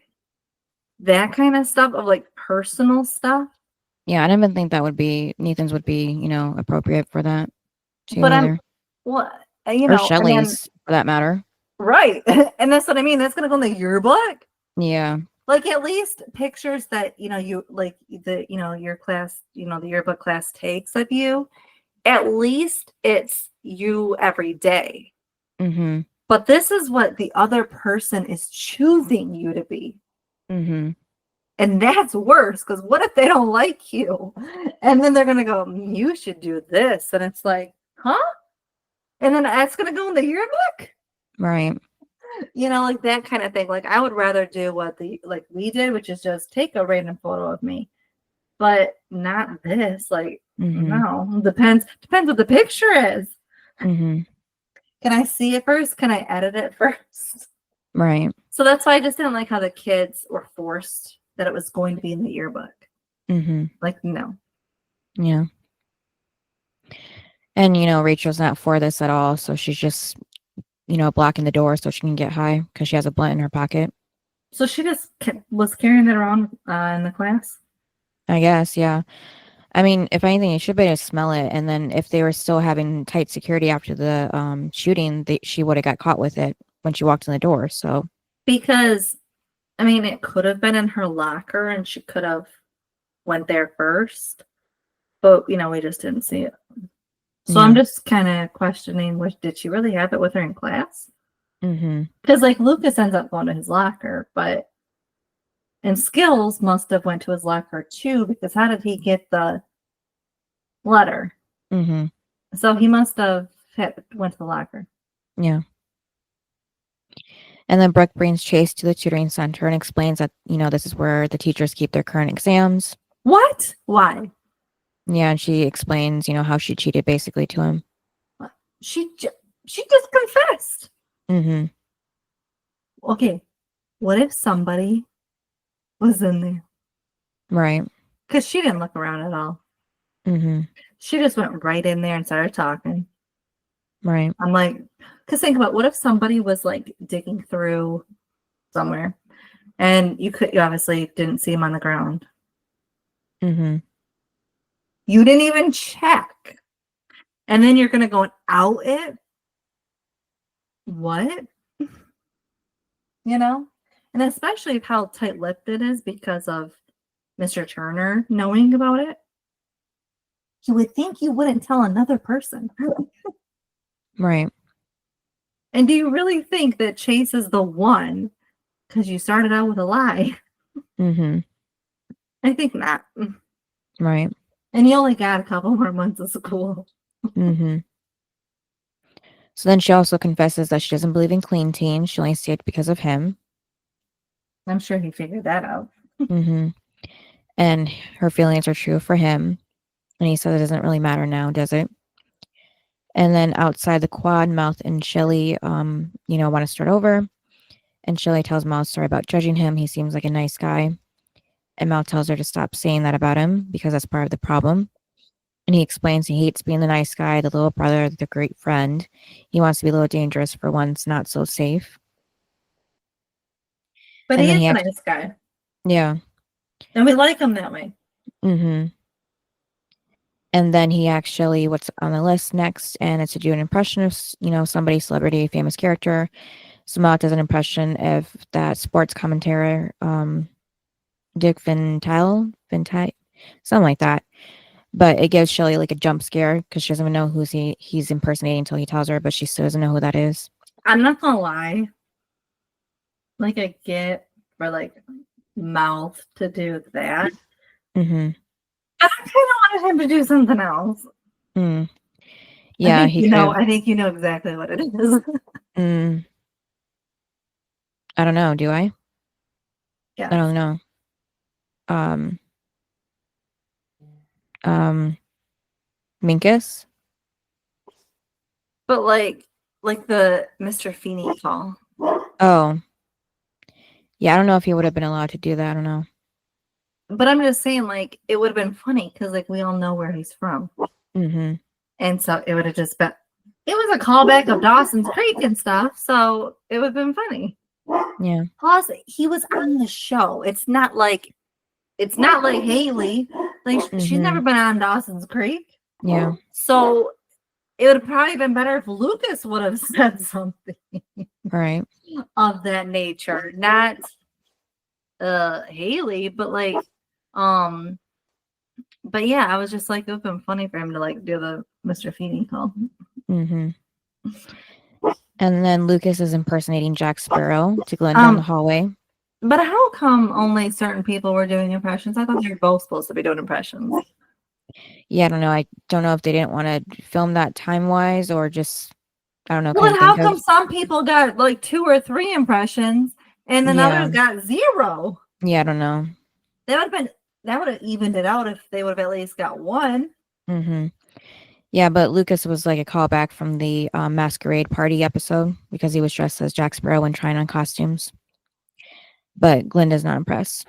Speaker 3: that kind of stuff of like personal stuff.
Speaker 4: Yeah, I didn't even think Nathan's would be, appropriate for that too.
Speaker 3: But
Speaker 4: either. Or Shelley's, for that matter.
Speaker 3: Right. And that's what I mean. That's gonna go in the yearbook.
Speaker 4: Yeah.
Speaker 3: Like at least pictures that you like your class, the yearbook class takes of you. At least it's you every day.
Speaker 4: Mm-hmm.
Speaker 3: But this is what the other person is choosing you to be.
Speaker 4: Mm-hmm.
Speaker 3: And that's worse, because what if they don't like you? And then they're going to go, you should do this. And it's like, huh? And then that's going to go in the yearbook?
Speaker 4: Right.
Speaker 3: Like that kind of thing. Like I would rather do what we did, which is just take a random photo of me. But not this. Like, no. Depends what the picture is.
Speaker 4: Mm-hmm.
Speaker 3: Can I see it first? Can I edit it first?
Speaker 4: Right.
Speaker 3: So that's why I just didn't like how the kids were forced that it was going to be in the yearbook.
Speaker 4: Mm-hmm.
Speaker 3: Like, no.
Speaker 4: Yeah. And, Rachel's not for this at all. So she's just, blocking the door so she can get high because she has a blunt in her pocket.
Speaker 3: So she just was carrying it around in the class?
Speaker 4: I guess, yeah. I mean, if anything, you should be able to smell it. And then if they were still having tight security after the shooting, she would have got caught with it when she walked in the door. So because,
Speaker 3: I mean, it could have been in her locker and she could have went there first. But, we just didn't see it. So I'm just kind of questioning, did she really have it with her in class? Because, like, Lucas ends up going to his locker, and Skills must have went to his locker too, because how did he get the letter? So he must have went to the locker.
Speaker 4: Yeah. And then Brooke brings Chase to the tutoring center and explains that, this is where the teachers keep their current exams.
Speaker 3: What? Why?
Speaker 4: Yeah, and she explains, how she cheated basically to him.
Speaker 3: She just confessed. Okay, what if somebody was in there?
Speaker 4: Right.
Speaker 3: Because she didn't look around at all. She just went right in there and started talking.
Speaker 4: Right.
Speaker 3: I'm like, because think about, what if somebody was like digging through somewhere and you obviously didn't see him on the ground. You didn't even check. And then you're going to go and out it? What? And especially how tight-lipped it is because of Mr. Turner knowing about it. You would think you wouldn't tell another person.
Speaker 4: Right.
Speaker 3: And do you really think that Chase is the one because you started out with a lie? I think not.
Speaker 4: Right.
Speaker 3: And you only got a couple more months of school.
Speaker 4: So then she also confesses that she doesn't believe in clean teens. She only stayed because of him.
Speaker 3: I'm sure he figured that out.
Speaker 4: And her feelings are true for him. And he said it doesn't really matter now, does it? And then outside the quad, Mouth and Shelly, want to start over. And Shelly tells Mouth sorry about judging him. He seems like a nice guy. And Mouth tells her to stop saying that about him because that's part of the problem. And he explains he hates being the nice guy, the little brother, the great friend. He wants to be a little dangerous for once, not so safe.
Speaker 3: But
Speaker 4: And
Speaker 3: he
Speaker 4: then
Speaker 3: is
Speaker 4: he
Speaker 3: a
Speaker 4: act-
Speaker 3: nice guy.
Speaker 4: Yeah.
Speaker 3: And we like him that way.
Speaker 4: Mm-hmm. And then he asks Shelly what's on the list next, and it's to do an impression of, somebody, celebrity, famous character. So Mouth does an impression of that sports commentator, Dick Ventile, something like that. But it gives Shelly like a jump scare because she doesn't even know who he's impersonating until he tells her, but she still doesn't know who that is.
Speaker 3: I'm not gonna lie. Like I get for like Mouth to do that.
Speaker 4: Mm-hmm.
Speaker 3: I kind of wanted him to do something else.
Speaker 4: Mm. Yeah,
Speaker 3: I think you know exactly what it is.
Speaker 4: I don't know. Do I?
Speaker 3: Yeah.
Speaker 4: I don't know. Minkus?
Speaker 3: But like the Mr. Feeney call.
Speaker 4: Oh. Yeah, I don't know if he would have been allowed to do that. I don't know.
Speaker 3: But I'm just saying, like, it would have been funny because, like, we all know where he's from.
Speaker 4: Mm-hmm.
Speaker 3: And so it would have just been, it was a callback of Dawson's Creek and stuff. So it would have been funny.
Speaker 4: Yeah.
Speaker 3: Plus, he was on the show. It's not like Haley. Like, she's never been on Dawson's Creek.
Speaker 4: Yeah.
Speaker 3: So it would have probably been better if Lucas would have said something.
Speaker 4: Right.
Speaker 3: Of that nature. Not Haley, but like, but yeah, I was just like, it would have been funny for him to like do the Mr. Feeney call.
Speaker 4: Mm-hmm. And then Lucas is impersonating Jack Sparrow to Glenn down the hallway.
Speaker 3: But how come only certain people were doing impressions? I thought they were both supposed to be doing impressions.
Speaker 4: Yeah, I don't know. I don't know if they didn't want to film that time-wise or just, I don't know.
Speaker 3: Well, how come some people got like 2 or 3 impressions and then others got 0?
Speaker 4: Yeah, I don't know.
Speaker 3: That would have evened it out if they would have at least got 1.
Speaker 4: Mm-hmm. Yeah, but Lucas was like a callback from the Masquerade Party episode because he was dressed as Jack Sparrow when trying on costumes. But Glinda's not impressed.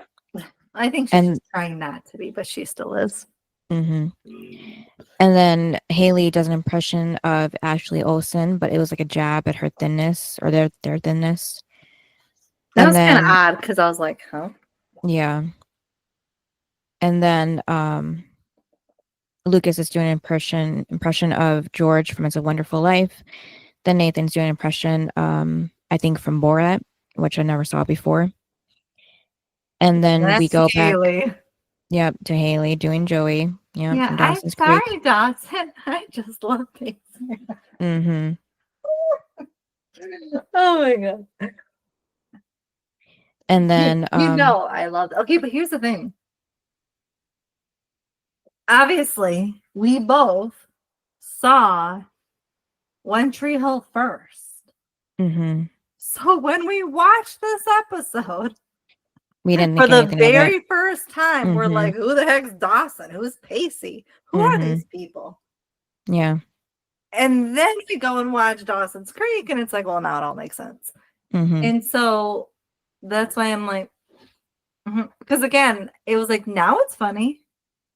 Speaker 3: I think she's just trying not to be, but she still is.
Speaker 4: Mm-hmm. And then Haley does an impression of Ashley Olsen, but it was like a jab at her thinness or their thinness.
Speaker 3: That was kind of odd because I was like, huh?
Speaker 4: Yeah. And then Lucas is doing an impression of George from It's a Wonderful Life. Then Nathan's doing an impression, I think, from Borat, which I never saw before. And then we go
Speaker 3: Haley.
Speaker 4: back. Yep, to Haley doing Joey. Yep,
Speaker 3: yeah,
Speaker 4: from Dawson's
Speaker 3: I'm sorry,
Speaker 4: Creek.
Speaker 3: Dawson. I just love things.
Speaker 4: Mm-hmm.
Speaker 3: Oh my god.
Speaker 4: And then
Speaker 3: I love it. Okay, but here's the thing. Obviously, we both saw One Tree Hill first.
Speaker 4: Mm-hmm.
Speaker 3: So when we watched this episode,
Speaker 4: we didn't
Speaker 3: for
Speaker 4: think
Speaker 3: the very first time, we're
Speaker 4: Mm-hmm.
Speaker 3: like, who the heck's Dawson? Who's Pacey? Who are these people?
Speaker 4: Yeah.
Speaker 3: And then we go and watch Dawson's Creek, and it's like, well, now it all makes sense.
Speaker 4: Mm-hmm.
Speaker 3: And so that's why I'm like, because again, it was like, now it's funny.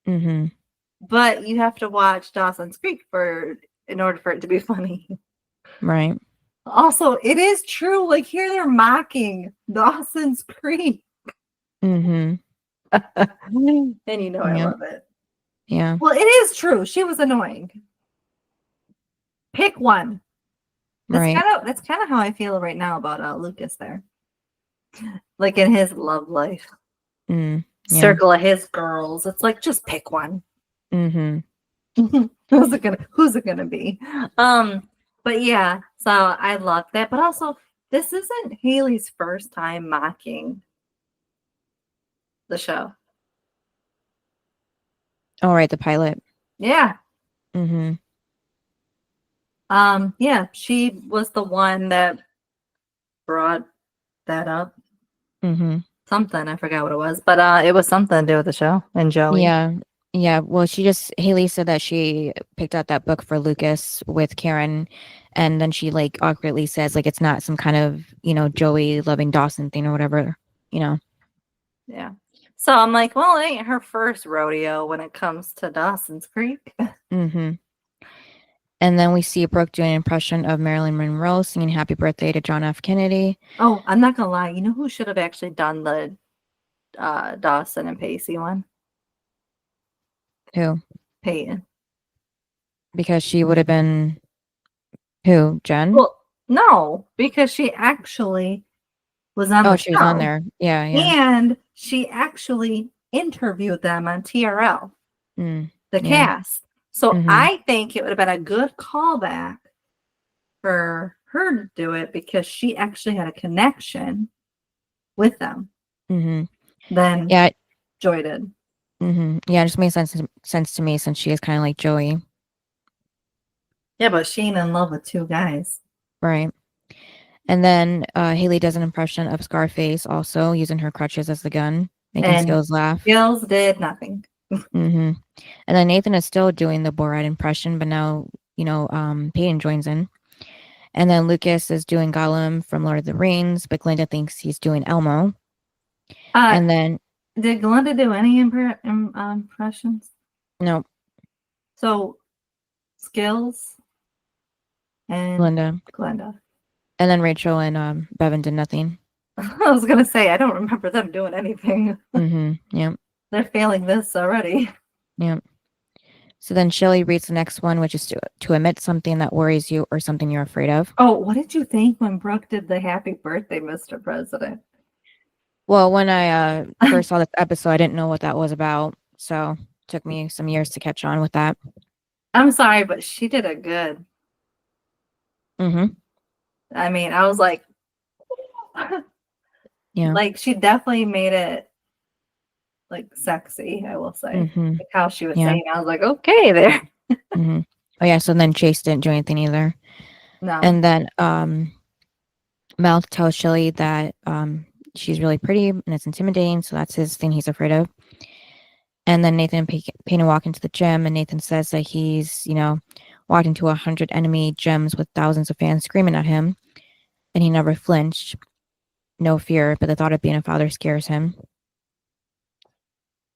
Speaker 4: Mm-hmm.
Speaker 3: But you have to watch Dawson's Creek in order for it to be funny.
Speaker 4: Right.
Speaker 3: Also, it is true. Like here they're mocking Dawson's Creek.
Speaker 4: Mm-hmm.
Speaker 3: And you know I love it.
Speaker 4: Yeah.
Speaker 3: Well, it is true. She was annoying. Pick one. That's kind of how I feel right now about Lucas there. Like in his love life. Circle of his girls. It's like just pick one.
Speaker 4: Mm-hmm.
Speaker 3: Who's it gonna be? But yeah, so I love that. But also, this isn't Haley's first time mocking the show.
Speaker 4: Oh, right, the pilot.
Speaker 3: Yeah.
Speaker 4: Mm-hmm.
Speaker 3: Yeah, she was the one that brought that up.
Speaker 4: Mm-hmm.
Speaker 3: Something, I forgot what it was, but it was something to do with the show and Joey.
Speaker 4: Yeah. Yeah, well, Haley said that she picked out that book for Lucas with Karen, and then she like awkwardly says like it's not some kind of, Joey loving Dawson thing or whatever, you know.
Speaker 3: Yeah. So I'm like, well, it ain't her first rodeo when it comes to Dawson's Creek.
Speaker 4: Mm-hmm. And then we see Brooke doing an impression of Marilyn Monroe singing Happy Birthday to John F. Kennedy.
Speaker 3: Oh, I'm not gonna lie. You know who should have actually done the Dawson and Pacey one?
Speaker 4: Who?
Speaker 3: Peyton.
Speaker 4: Because she would have been who? Jen?
Speaker 3: Well, no, because she actually was on the
Speaker 4: she was on
Speaker 3: show.
Speaker 4: there. Yeah, yeah.
Speaker 3: And she actually interviewed them on TRL, the
Speaker 4: yeah.
Speaker 3: cast. So
Speaker 4: Mhm.
Speaker 3: I think it would have been a good callback for her to do it because she actually had a connection with them
Speaker 4: Mhm.
Speaker 3: than
Speaker 4: Yeah.
Speaker 3: Joy did.
Speaker 4: Mhm. Yeah, it just made sense to me since she is kind of like Joey.
Speaker 3: Yeah, but she ain't in love with two guys.
Speaker 4: Right. And then Haley does an impression of Scarface also using her crutches as the gun, making
Speaker 3: And
Speaker 4: Skills laugh.
Speaker 3: Skills did nothing.
Speaker 4: Mm-hmm. And then Nathan is still doing the Borat impression, but now, Peyton joins in. And then Lucas is doing Gollum from Lord of the Rings, but Glinda thinks he's doing Elmo. And then...
Speaker 3: Did Glinda do any impressions?
Speaker 4: No.
Speaker 3: So, Skills and Glinda.
Speaker 4: And then Rachel and Bevan did nothing.
Speaker 3: I was going to say, I don't remember them doing anything.
Speaker 4: Mm-hmm. Yep.
Speaker 3: They're failing this already.
Speaker 4: Yep. So then Shelley reads the next one, which is to admit something that worries you or something you're afraid of.
Speaker 3: Oh, what did you think when Brooke did the happy birthday, Mr. President?
Speaker 4: Well, when I first saw this episode, I didn't know what that was about. So it took me some years to catch on with that.
Speaker 3: I'm sorry, but she did it good.
Speaker 4: Mm-hmm.
Speaker 3: I mean, I was like,
Speaker 4: yeah,
Speaker 3: like she definitely made it like sexy, I will say.
Speaker 4: Mm-hmm.
Speaker 3: Like how she was saying, I was like, okay, there.
Speaker 4: Mm-hmm. Oh yeah, so then Chase didn't do anything either.
Speaker 3: No.
Speaker 4: And then Mel tells Shelley that she's really pretty and it's intimidating, so that's his thing he's afraid of. And then Nathan and Payne walk into the gym, and Nathan says that he's, walked into 100 enemy gyms with thousands of fans screaming at him, and he never flinched. No fear, but the thought of being a father scares him.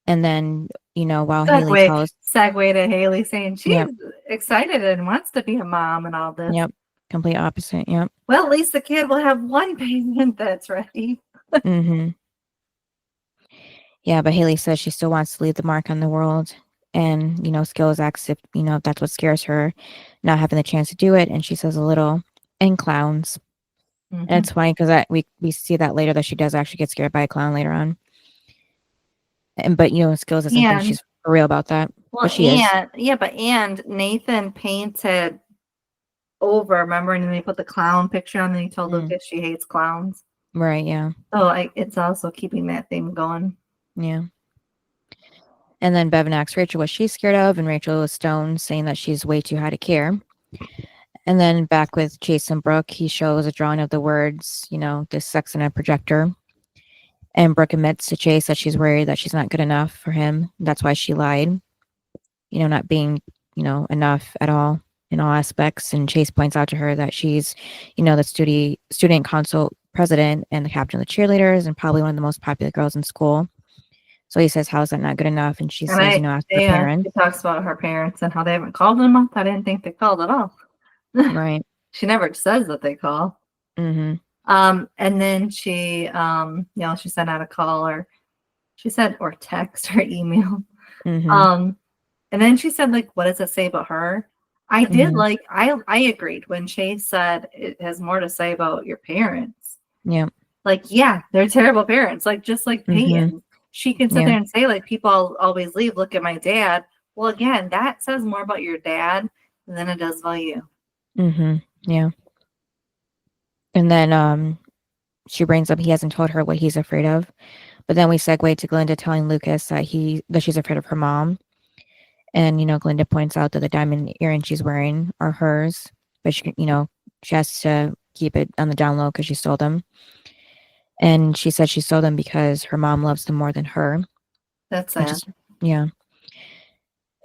Speaker 4: And then, while Haley tells...
Speaker 3: Segue to Haley saying she's excited and wants to be a mom and all this.
Speaker 4: Yep. Complete opposite. Yep.
Speaker 3: Well, at least the kid will have one parent that's ready.
Speaker 4: Mm-hmm. Yeah, but Haley says she still wants to leave the mark on the world. And, Skills asks if, if that's what scares her, not having the chance to do it. And she says a little, and clowns. Mm-hmm. And it's funny because we see that later that she does actually get scared by a clown later on. But Skills doesn't think she's for real about that.
Speaker 3: Well,
Speaker 4: but she is.
Speaker 3: Yeah, but Nathan painted over, remember, and then he put the clown picture on and he told Lucas she hates clowns.
Speaker 4: Right, yeah.
Speaker 3: So it's also keeping that theme going.
Speaker 4: Yeah. And then Bevan asks Rachel what she's scared of, and Rachel is stoned, saying that she's way too high to care. And then back with Chase and Brooke, he shows a drawing of the words, this sex in a projector. And Brooke admits to Chase that she's worried that she's not good enough for him. That's why she lied, not being, enough at all in all aspects. And Chase points out to her that she's, the student council president and the captain of the cheerleaders and probably one of the most popular girls in school. So he says, how is that not good enough? And she says, ask her parents.
Speaker 3: She talks about her parents and how they haven't called in a month. I didn't think they called at all.
Speaker 4: Right.
Speaker 3: She never says that they call.
Speaker 4: Mm-hmm.
Speaker 3: And then she, she sent out a call or text or email.
Speaker 4: Mm-hmm.
Speaker 3: And then she said, like, what does it say about her? I did I agreed when Chase said it has more to say about your parents.
Speaker 4: Yeah.
Speaker 3: Like, yeah, they're terrible parents. Like, just like Peyton.
Speaker 4: Mm-hmm.
Speaker 3: She can sit there and say, like, people always leave. Look at my dad. Well, again, that says more about your dad than it does about you.
Speaker 4: Mm-hmm. Yeah. And then she brings up he hasn't told her what he's afraid of. But then we segue to Glinda telling Lucas that she's afraid of her mom. And, Glinda points out that the diamond earrings she's wearing are hers. But, she has to keep it on the down low because she stole them. And she said she stole them because her mom loves them more than her.
Speaker 3: That's sad.
Speaker 4: Yeah.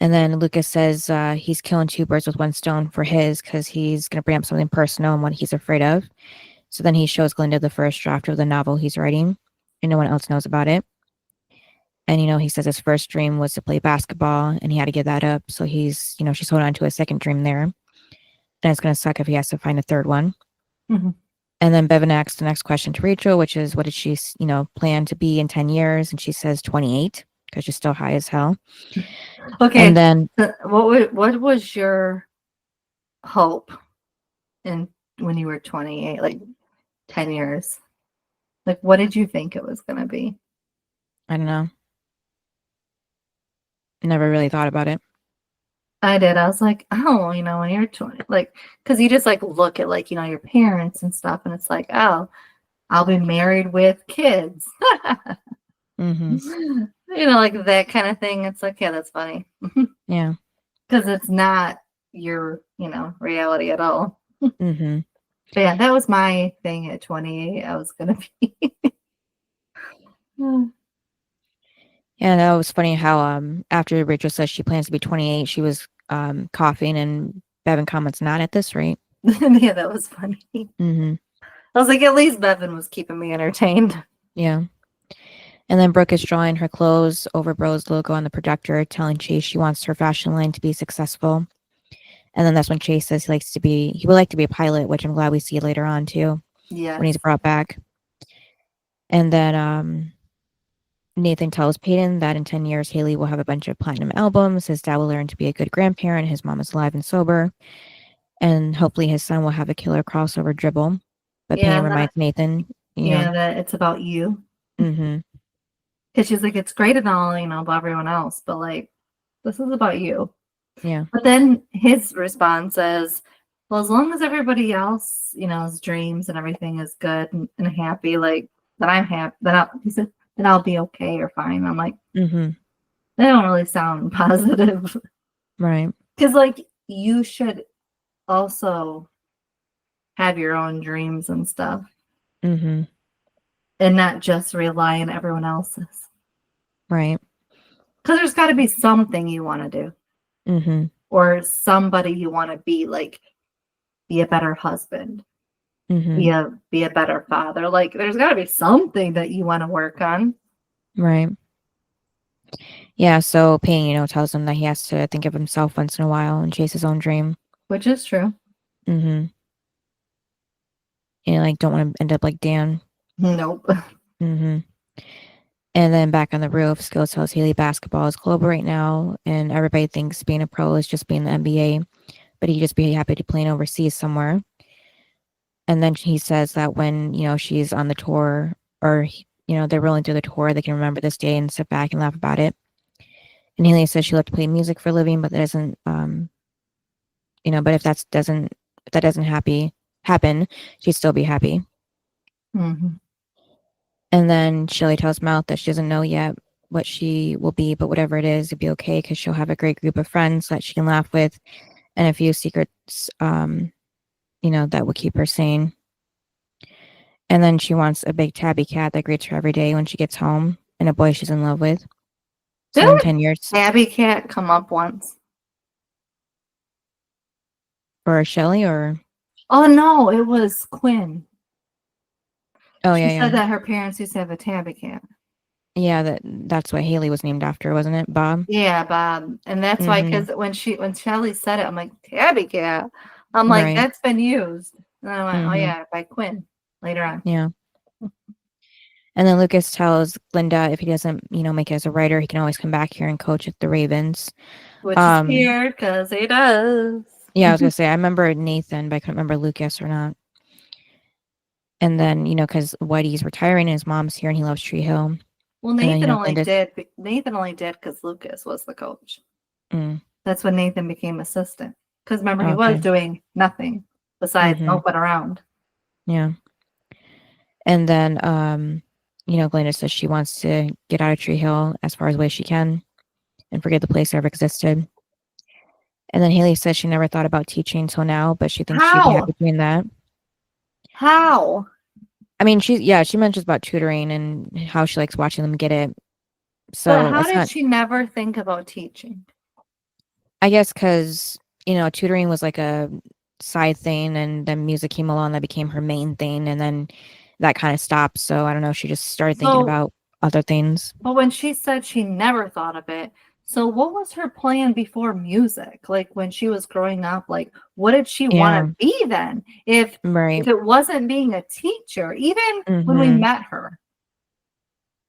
Speaker 4: And then Lucas says he's killing two birds with one stone for because he's going to bring up something personal and what he's afraid of. So then he shows Glinda the first draft of the novel he's writing, and no one else knows about it. And, he says his first dream was to play basketball, and he had to give that up. So she's holding on to a second dream there. And it's going to suck if he has to find a third one.
Speaker 3: Mm-hmm.
Speaker 4: And then Bevan asks the next question to Rachel, which is, what did she, plan to be in 10 years? And she says 28, because she's still high as hell.
Speaker 3: Okay.
Speaker 4: And then
Speaker 3: what was your hope when you were 28, like 10 years? Like, what did you think it was going to be?
Speaker 4: I don't know. Never really thought about it.
Speaker 3: I did. I was like, oh, when you're 20, like, because you just like look at like, your parents and stuff, and it's like, oh, I'll be married with kids.
Speaker 4: Mm-hmm.
Speaker 3: Like that kind of thing. It's like, yeah, that's funny.
Speaker 4: Yeah.
Speaker 3: Because it's not your, reality at all.
Speaker 4: Mm-hmm.
Speaker 3: But yeah, that was my thing at 28. I was going to be.
Speaker 4: Yeah, that was funny how after Rachel says she plans to be 28, she was coughing, and Bevan comments, not at this rate.
Speaker 3: Yeah, that was funny.
Speaker 4: Mm-hmm.
Speaker 3: I was like, at least Bevan was keeping me entertained.
Speaker 4: Yeah. And then Brooke is drawing her clothes over Bro's logo on the projector, telling Chase she wants her fashion line to be successful. And then that's when Chase says he would like to be a pilot, which I'm glad we see later on too.
Speaker 3: Yeah.
Speaker 4: When he's brought back. And then Nathan tells Peyton that in 10 years, Haley will have a bunch of platinum albums. His dad will learn to be a good grandparent. His mom is alive and sober. And hopefully his son will have a killer crossover dribble. But Peyton reminds Nathan,
Speaker 3: that it's about you.
Speaker 4: Mm-hmm.
Speaker 3: Because she's like, it's great and all, about everyone else, but like, this is about you.
Speaker 4: Yeah.
Speaker 3: But then his response is, well, as long as everybody else, his dreams and everything is good and happy, like, then I'm happy. Then I'll be okay or fine. I'm like,
Speaker 4: mm-hmm.
Speaker 3: They don't really sound positive.
Speaker 4: Right.
Speaker 3: Because, like, you should also have your own dreams and stuff.
Speaker 4: Mm-hmm.
Speaker 3: And not just rely on everyone else's.
Speaker 4: Right.
Speaker 3: Because there's got to be something you want to do.
Speaker 4: Mm-hmm.
Speaker 3: Or somebody you want to be, like, be a better husband.
Speaker 4: Mm-hmm.
Speaker 3: Be a better father. Like, there's got to be something that you want to work on.
Speaker 4: Right. Yeah, so Payne, tells him that he has to think of himself once in a while and chase his own dream.
Speaker 3: Which is true.
Speaker 4: Mm-hmm. And, don't want to end up like Dan.
Speaker 3: Nope.
Speaker 4: Mm-hmm. And then back on the roof, Skills tells Haley basketball is global right now, and everybody thinks being a pro is just being the NBA, but he'd just be happy to play overseas somewhere. And then he says that when, she's on the tour, or, they're rolling through the tour, they can remember this day and sit back and laugh about it. And Haley says she loved to play music for a living, but that doesn't, but if that doesn't happen, she'd still be happy.
Speaker 3: Mm-hmm.
Speaker 4: And then Shelley tells Mouth that she doesn't know yet what she will be, but whatever it is, it'd be okay because she'll have a great group of friends that she can laugh with and a few secrets, that will keep her sane. And then she wants a big tabby cat that greets her every day when she gets home and a boy she's in love with. So in 10 years.
Speaker 3: Tabby cat come up once.
Speaker 4: For Shelley or?
Speaker 3: Oh, no, it was Quinn.
Speaker 4: Oh,
Speaker 3: she
Speaker 4: yeah. She
Speaker 3: said that her parents used to have a tabby cat.
Speaker 4: Yeah, that's what Haley was named after, wasn't it? Bob?
Speaker 3: Yeah, Bob. And that's why, because when Shelley said it, I'm like, tabby cat. I'm like, right. That's been used. And I went, oh, yeah, by Quinn later on.
Speaker 4: Yeah. And then Lucas tells Glinda if he doesn't, make it as a writer, he can always come back here and coach at the Ravens.
Speaker 3: Which is weird because he does.
Speaker 4: Yeah, I was going to say, I remember Nathan, but I couldn't remember Lucas or not. And then, because Whitey's retiring and his mom's here and he loves Tree Hill.
Speaker 3: Well, Nathan only did because Lucas was the coach.
Speaker 4: Mm.
Speaker 3: That's when Nathan became assistant. Because remember, he was doing nothing besides moping around.
Speaker 4: Yeah. And then, Glinda says she wants to get out of Tree Hill as far away as she can and forget the place ever existed. And then Haley says she never thought about teaching until now, but she thinks she'd be happy doing that.
Speaker 3: How?
Speaker 4: I mean, she mentions about tutoring and how she likes watching them get it. So
Speaker 3: but how did she never think about teaching?
Speaker 4: I guess because, tutoring was like a side thing, and then music came along that became her main thing, and then that kind of stopped. So I don't know. She just started thinking
Speaker 3: So,
Speaker 4: about other things.
Speaker 3: but when she said she never thought of it, so what was her plan before music? Like when she was growing up, like what did she want
Speaker 4: Yeah.
Speaker 3: to be then? If
Speaker 4: Right.
Speaker 3: it wasn't being a teacher, even when we met her,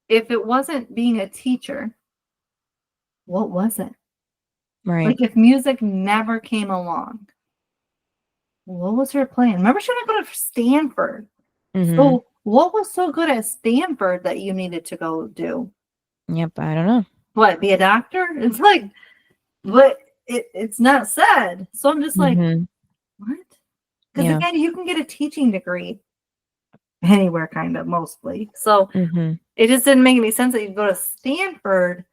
Speaker 3: if it wasn't being a teacher, what was it?
Speaker 4: Right.
Speaker 3: Like if music never came along, what was her plan? Remember, she wanted to go to Stanford. So what was so good at Stanford that you needed to go do?
Speaker 4: Yep. I don't know.
Speaker 3: What, be a doctor? It's like, but it's not said. So I'm just like, what? Because
Speaker 4: Yeah.
Speaker 3: again, you can get a teaching degree anywhere, kind of, mostly. So it just didn't make any sense that you go to Stanford,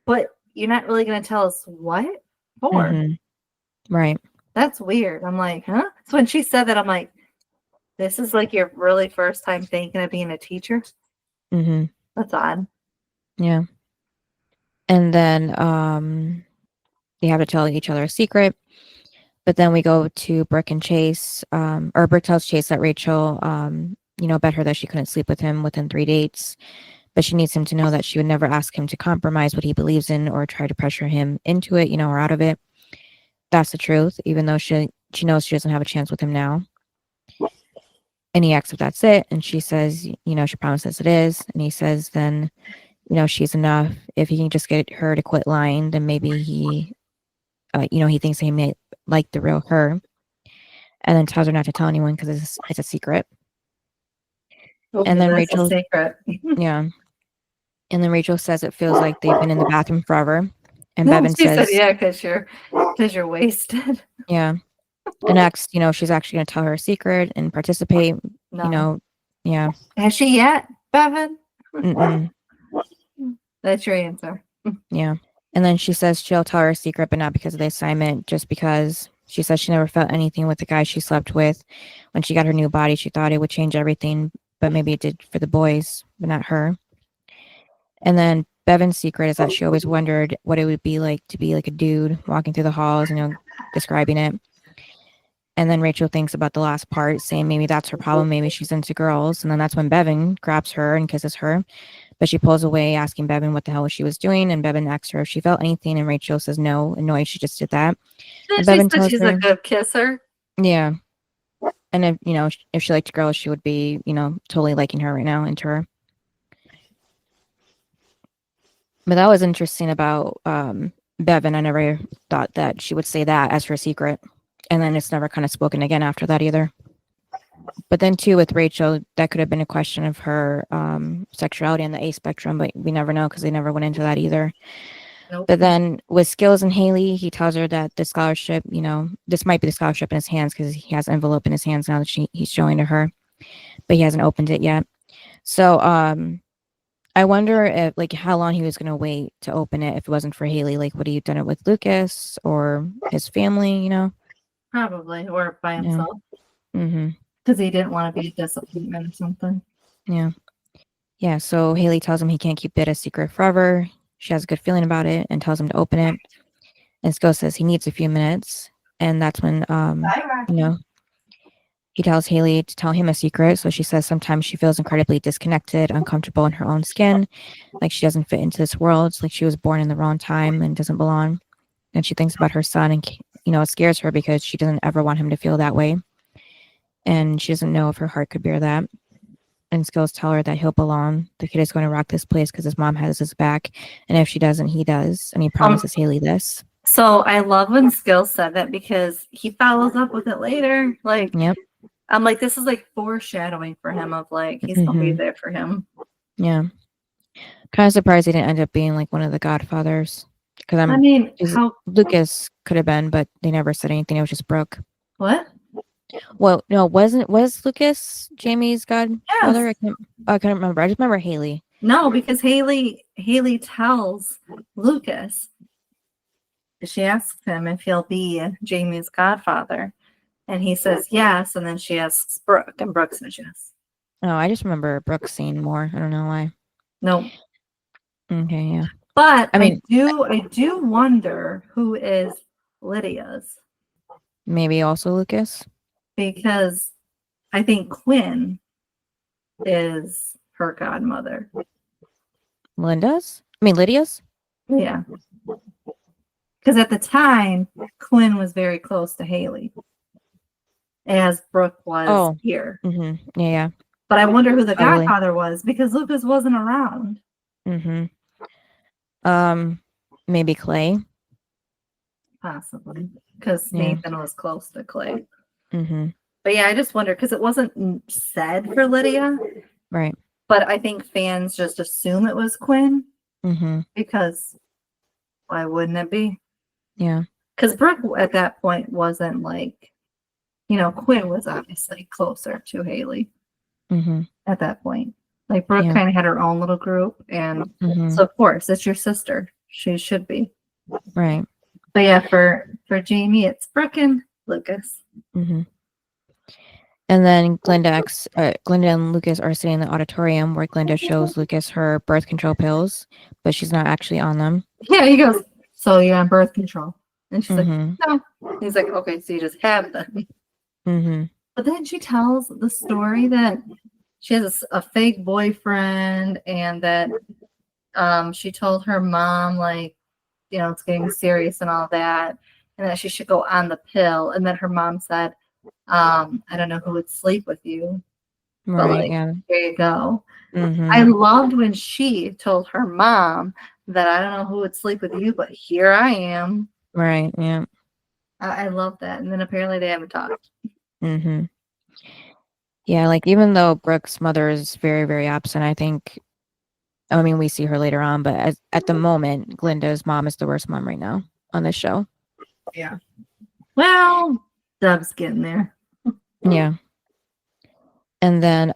Speaker 3: but you're not really going to tell us what for.
Speaker 4: Right.
Speaker 3: That's weird. I'm like, huh? So when she said that, I'm like, this is like your really first time thinking of being a teacher? That's odd.
Speaker 4: Yeah. And then they have to tell each other a secret. But then we go to Brooke and Chase, or Brooke tells Chase that Rachel, bet her that she couldn't sleep with him within 3 dates, but she needs him to know that she would never ask him to compromise what he believes in or try to pressure him into it, or out of it. That's the truth, even though she knows she doesn't have a chance with him now. And he asks if that's it, and she says, she promises it is, and he says then, she's enough. If he can just get her to quit lying, then maybe he, he thinks he may like the real her. And then tells her not to tell anyone because it's a secret.
Speaker 3: Okay,
Speaker 4: And then
Speaker 3: that's
Speaker 4: Rachel,
Speaker 3: a secret.
Speaker 4: yeah. And then Rachel says it feels like they've been in the bathroom forever. And Bevan
Speaker 3: She said,
Speaker 4: says,
Speaker 3: yeah, because you're wasted.
Speaker 4: yeah. And next, she's actually going to tell her a secret and participate.
Speaker 3: No.
Speaker 4: Yeah.
Speaker 3: Has she yet, Bevan?
Speaker 4: Mm-mm.
Speaker 3: That's your answer.
Speaker 4: Yeah. And then she says she'll tell her a secret, but not because of the assignment, just because she says she never felt anything with the guy she slept with. When she got her new body, she thought it would change everything, but maybe it did for the boys, but not her. And then Bevan's secret is that she always wondered what it would be like to be like a dude walking through the halls, describing it. And then Rachel thinks about the last part, saying maybe that's her problem. Maybe she's into girls. And then that's when Bevan grabs her and kisses her. But she pulls away, asking Bevan what the hell she was doing. And Bevan asks her if she felt anything. And Rachel says no, annoyed she just did that. And
Speaker 3: She
Speaker 4: Bevan
Speaker 3: said
Speaker 4: tells
Speaker 3: she's
Speaker 4: her,
Speaker 3: a good kisser.
Speaker 4: yeah. And if she liked girls, she would be, totally liking her right now, into her. But that was interesting about Bevan. I never thought that she would say that as her secret. And then it's never kind of spoken again after that either. But then too with Rachel, that could have been a question of her sexuality on the A spectrum, but we never know because they never went into that either.
Speaker 3: Nope.
Speaker 4: But then with Skills and Haley, he tells her that the scholarship, this might be the scholarship in his hands because he has an envelope in his hands now that he's showing to her, but he hasn't opened it yet. So I wonder if how long he was going to wait to open it if it wasn't for Haley. Like, would he have done it with Lucas or his family?
Speaker 3: Probably, or by himself.
Speaker 4: Mm-hmm.
Speaker 3: Because he didn't want to be a disappointment or something.
Speaker 4: Yeah. Yeah. So Haley tells him he can't keep it a secret forever. She has a good feeling about it and tells him to open it. And Skill says he needs a few minutes. And that's when, he tells Haley to tell him a secret. So she says sometimes she feels incredibly disconnected, uncomfortable in her own skin. Like she doesn't fit into this world. It's like she was born in the wrong time and doesn't belong. And she thinks about her son and, it scares her because she doesn't ever want him to feel that way. And she doesn't know if her heart could bear that. And Skills tell her that he'll belong. The kid is going to rock this place because his mom has his back. And if she doesn't, he does. And he promises Haley this.
Speaker 3: So I love when Skills said that because he follows up with it later. Like,
Speaker 4: yep.
Speaker 3: I'm like, this is like foreshadowing for him of like, he's going to be there for him.
Speaker 4: Yeah. Kind of surprised he didn't end up being like one of the godfathers. Because Lucas could have been, but they never said anything. It was just Brooke.
Speaker 3: What?
Speaker 4: Well, no, was Lucas Jamie's godfather?
Speaker 3: Yes.
Speaker 4: I can't remember. I just remember Haley.
Speaker 3: No, because Haley tells Lucas. She asks him if he'll be Jamie's godfather. And he says yes. And then she asks Brooke, and Brooke says yes.
Speaker 4: Oh, I just remember Brooke scene more. I don't know why.
Speaker 3: Nope.
Speaker 4: Okay, yeah.
Speaker 3: But I do wonder who is Lydia's.
Speaker 4: Maybe also Lucas.
Speaker 3: Because I think Quinn is her godmother.
Speaker 4: Lydia's?
Speaker 3: Yeah. Because at the time, Quinn was very close to Haley, as Brooke was here.
Speaker 4: Mm-hmm. Yeah.
Speaker 3: But I wonder who the
Speaker 4: Probably.
Speaker 3: godfather was, because Lucas wasn't around.
Speaker 4: Mm-hmm. Maybe Clay.
Speaker 3: Possibly. Because Nathan was close to Clay.
Speaker 4: Mm-hmm.
Speaker 3: But yeah, I just wonder, because it wasn't said for Lydia.
Speaker 4: Right.
Speaker 3: But I think fans just assume it was Quinn.
Speaker 4: Mm-hmm.
Speaker 3: Because why wouldn't it be?
Speaker 4: Yeah.
Speaker 3: Because Brooke at that point wasn't like, Quinn was obviously closer to Haley at that point. Like Brooke kind of had her own little group, and so of course it's your sister. She should be.
Speaker 4: Right.
Speaker 3: But yeah, for Jamie, it's Brooke and Lucas.
Speaker 4: Mm-hmm. And then Glenda and Lucas are sitting in the auditorium where Glenda shows Lucas her birth control pills, but she's not actually on them.
Speaker 3: Yeah, he goes, so you're on birth control. And she's like, no. He's like, okay, so you just have them.
Speaker 4: Mm-hmm.
Speaker 3: But then she tells the story that she has a fake boyfriend, and that she told her mom, like, it's getting serious and all that, and that she should go on the pill. And then her mom said, I don't know who would sleep with you.
Speaker 4: Right,
Speaker 3: but like,
Speaker 4: yeah.
Speaker 3: there you go.
Speaker 4: Mm-hmm.
Speaker 3: I loved when she told her mom that I don't know who would sleep with you, but here I am.
Speaker 4: Right, yeah.
Speaker 3: I love that. And then apparently they haven't talked.
Speaker 4: Mm-hmm. Yeah, like even though Brooke's mother is very, very absent, I mean, we see her later on, but at the moment, Glinda's mom is the worst mom right now on this show.
Speaker 3: Yeah. Well, Dub's getting there.
Speaker 4: Yeah. And then,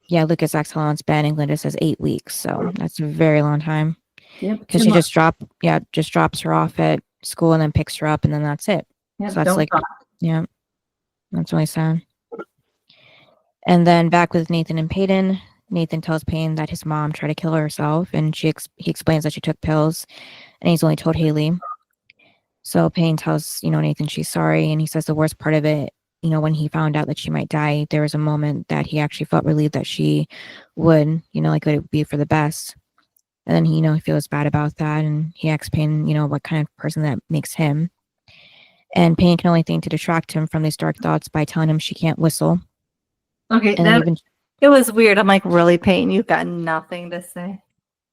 Speaker 4: Lucas acts how long it's been, and Glinda says 8 weeks, so that's a very long time.
Speaker 3: Yep.
Speaker 4: Because she just drops her off at school and then picks her up, and then that's it.
Speaker 3: Yep,
Speaker 4: so that's that's really sad. And then back with Nathan and Peyton, Nathan tells Payne that his mom tried to kill herself, and he explains that she took pills, and he's only told Haley. So Payne tells Nathan she's sorry, and he says the worst part of it, when he found out that she might die, there was a moment that he actually felt relieved that she would, like it would be for the best. And then he feels bad about that, and he asks Payne, what kind of person that makes him. And Payne can only think to distract him from these dark thoughts by telling him she can't whistle.
Speaker 3: Okay,
Speaker 4: and
Speaker 3: it was weird. I'm like, really, Peyton? You've got nothing to say.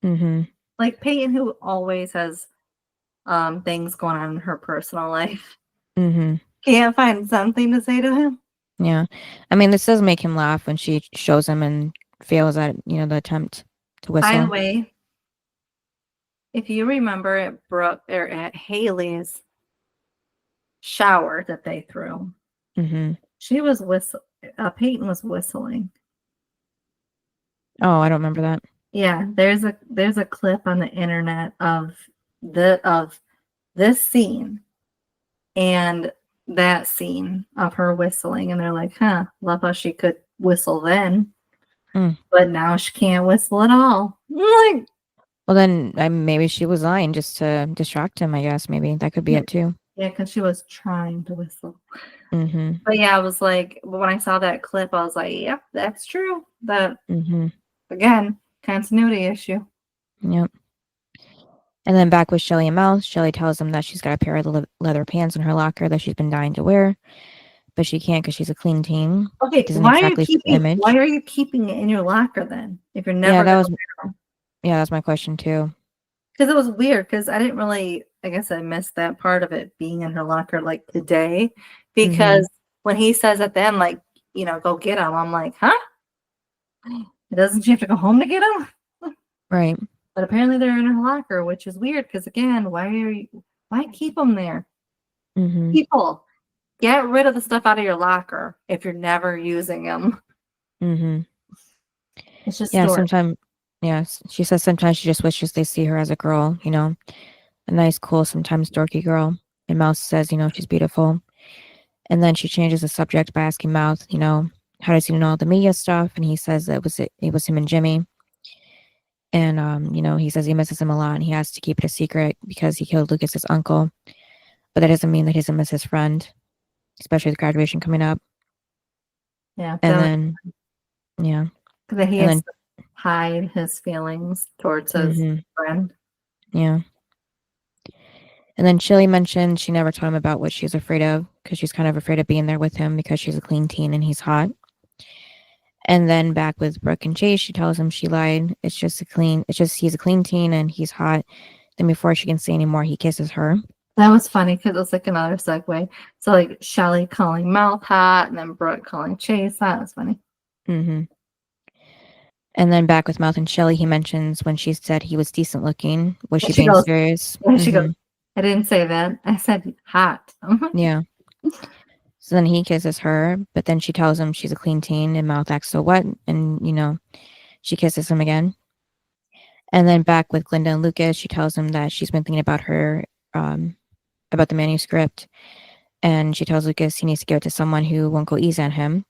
Speaker 4: Mm-hmm.
Speaker 3: Like Peyton, who always has things going on in her personal life, can't find something to say to him.
Speaker 4: Yeah, I mean, this does make him laugh when she shows him and fails at the attempt to whistle.
Speaker 3: By the way, if you remember at Brooke or at Haley's shower that they threw, she was Peyton was whistling.
Speaker 4: Oh, I don't remember that.
Speaker 3: Yeah, there's a clip on the internet of this scene and that scene of her whistling, and they're like, huh, love how she could whistle then, but now she can't whistle at all. Like,
Speaker 4: well, then maybe she was lying just to distract him, I guess. Maybe that could be it too.
Speaker 3: Yeah, because she was trying to whistle.
Speaker 4: Mm-hmm.
Speaker 3: But yeah, I was like, when I saw that clip, I was like, yep, that's true. That, again, continuity issue.
Speaker 4: Yep. And then back with Shelly and Mel, Shelly tells them that she's got a pair of leather pants in her locker that she's been dying to wear, but she can't because she's a clean teen.
Speaker 3: Okay, why are you keeping it in your locker then? If you're never
Speaker 4: that's my question too.
Speaker 3: Because it was weird, because I didn't really, I guess I missed that part of it being in her locker like today, because when he says at the end, like, go get them, I'm like, huh? Doesn't she have to go home to get them?
Speaker 4: Right.
Speaker 3: But apparently they're in her locker, which is weird, because again, why keep them there? People, get rid of the stuff out of your locker if you're never using them. It's just
Speaker 4: sometimes. Yes, she says sometimes she just wishes they see her as a girl, a nice, cool, sometimes dorky girl. And Mouse says, she's beautiful. And then she changes the subject by asking Mouth, how does he know all the media stuff? And he says that it was him and Jimmy. And he says he misses him a lot and he has to keep it a secret because he killed Lucas's uncle. But that doesn't mean that he doesn't miss his friend, especially with graduation coming up.
Speaker 3: Yeah.
Speaker 4: And then,
Speaker 3: that he
Speaker 4: and
Speaker 3: has
Speaker 4: then,
Speaker 3: to hide his feelings towards his friend.
Speaker 4: yeah. And then Chili mentioned she never told him about what she's afraid of because she's kind of afraid of being there with him because she's a clean teen and he's hot. And then back with Brooke and Chase, she tells him she lied. It's just he's a clean teen and he's hot. Then before she can say anymore, he kisses her.
Speaker 3: That was funny because it was like another segue. So like Shelly calling Mouth hot and then Brooke calling Chase hot. That was funny.
Speaker 4: Mm-hmm. And then back with Mouth and Shelly, he mentions when she said he was decent looking. Was she being serious?
Speaker 3: She goes, I didn't say that. I said hot.
Speaker 4: Yeah. So then he kisses her, but then she tells him she's a clean teen and Mouth acts so what? And, she kisses him again. And then back with Glinda and Lucas, she tells him that she's been thinking about about the manuscript. And she tells Lucas he needs to give it to someone who won't go easy on him.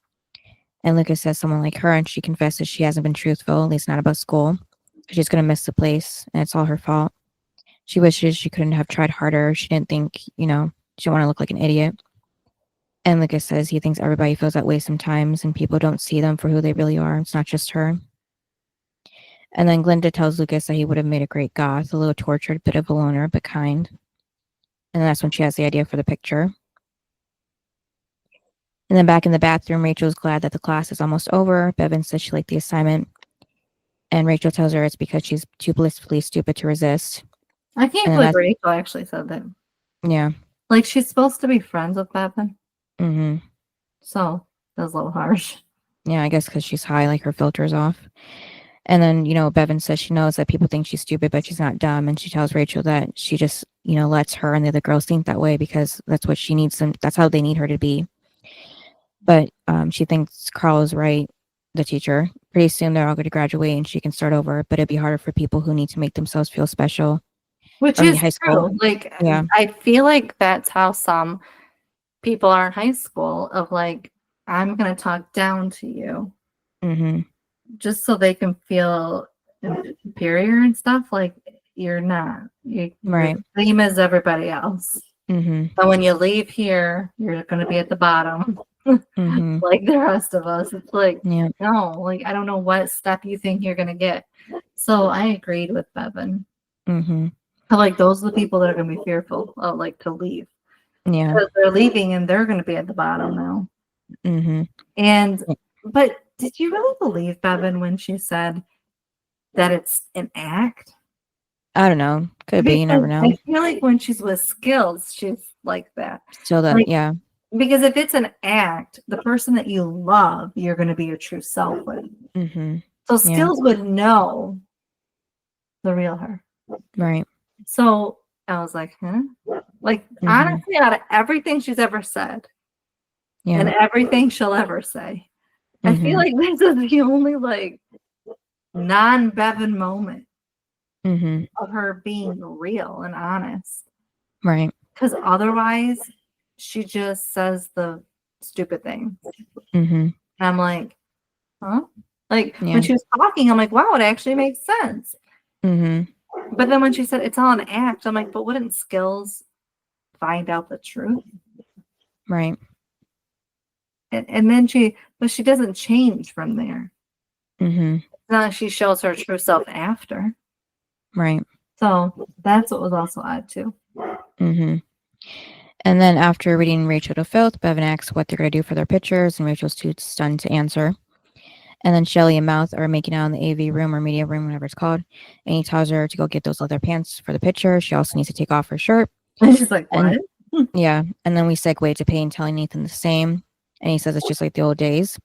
Speaker 4: And Lucas says someone like her, and she confesses she hasn't been truthful, at least not about school. She's going to miss the place, and it's all her fault. She wishes she couldn't have tried harder. She didn't think, she didn't want to look like an idiot. And Lucas says he thinks everybody feels that way sometimes, and people don't see them for who they really are. It's not just her. And then Glinda tells Lucas that he would have made a great goth, a little tortured, bit of a loner, but kind. And that's when she has the idea for the picture. And then back in the bathroom, Rachel's glad that the class is almost over. Bevan says she liked the assignment. And Rachel tells her it's because she's too blissfully stupid to resist.
Speaker 3: I can't believe Rachel actually said that.
Speaker 4: Yeah.
Speaker 3: Like, she's supposed to be friends with Bevan.
Speaker 4: Mm-hmm.
Speaker 3: So, that was a little harsh.
Speaker 4: Yeah, I guess because she's high, like her filter's off. And then, Bevan says she knows that people think she's stupid, but she's not dumb. And she tells Rachel that she just, lets her and the other girls think that way because that's what she needs them. That's how they need her to be. But she thinks Carl is right, the teacher. Pretty soon they're all going to graduate and she can start over. But it'd be harder for people who need to make themselves feel special.
Speaker 3: Which is high school. True. Like, yeah. I feel like that's how some people are in high school of like, I'm going to talk down to you.
Speaker 4: Mm-hmm.
Speaker 3: Just so they can feel superior and stuff. Like, you're not. You're the same as everybody else.
Speaker 4: Mm-hmm.
Speaker 3: But when you leave here, you're going to be at the bottom.
Speaker 4: Mm-hmm.
Speaker 3: Like the rest of us. It's like,
Speaker 4: yeah.
Speaker 3: No, like, I don't know what step you think you're going to get. So I agreed with Bevan.
Speaker 4: Mm-hmm.
Speaker 3: Like, those are the people that are going to be fearful of, like, to leave.
Speaker 4: Yeah.
Speaker 3: Because they're leaving and they're going to be at the bottom now.
Speaker 4: Mm-hmm.
Speaker 3: But did you really believe Bevan when she said that it's an act?
Speaker 4: I don't know. Could be. You never know.
Speaker 3: I feel like when she's with Skills, she's like that.
Speaker 4: So that,
Speaker 3: like,
Speaker 4: yeah.
Speaker 3: Because if it's an act, the person that you love, you're going to be your true self with.
Speaker 4: Mm-hmm.
Speaker 3: So Skills would know the real her.
Speaker 4: Right.
Speaker 3: So I was like, huh? Like, honestly, out of everything she's ever said and everything she'll ever say, I feel like this is the only, like, non-Bevan moment of her being real and honest.
Speaker 4: Right.
Speaker 3: Because otherwise, she just says the stupid things. And I'm like, huh? Like, when she was talking, I'm like, wow, it actually makes sense. But then when she said it's all an act, I'm like, but wouldn't Skills find out the truth?
Speaker 4: Right.
Speaker 3: And then she doesn't change from there.
Speaker 4: It's
Speaker 3: not like she shows her true self after.
Speaker 4: Right.
Speaker 3: So that's what was also odd too.
Speaker 4: And then after reading Rachel to filth, Bevan asks what they're going to do for their pictures, and Rachel's too stunned to answer. And then Shelly and Mouth are making out in the AV room or media room, whatever it's called. And he tells her to go get those leather pants for the picture. She also needs to take off her shirt.
Speaker 3: And she's like, what?
Speaker 4: Yeah. And then we segue to Payne telling Nathan the same. And he says it's just like the old days.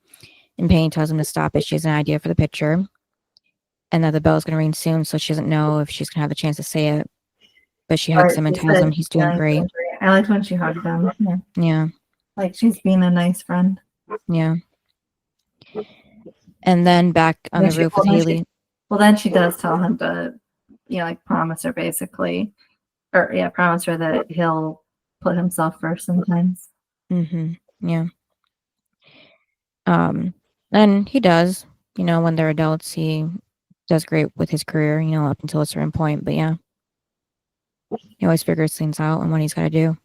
Speaker 4: And Payne tells him to stop it. She has an idea for the picture. And that the bell is going to ring soon, so she doesn't know if she's going to have the chance to say it. But she hugs him and tells him he's doing great.
Speaker 3: I liked when she hugged him.
Speaker 4: Yeah.
Speaker 3: Like, she's being a nice friend.
Speaker 4: Yeah. And then back on the roof with Haley.
Speaker 3: Then she does tell him to, like, promise her basically. Or, promise her that he'll put himself first sometimes.
Speaker 4: Yeah. And he does. When they're adults, he does great with his career, up until a certain point. But yeah, he always figures things out and what he's got to do.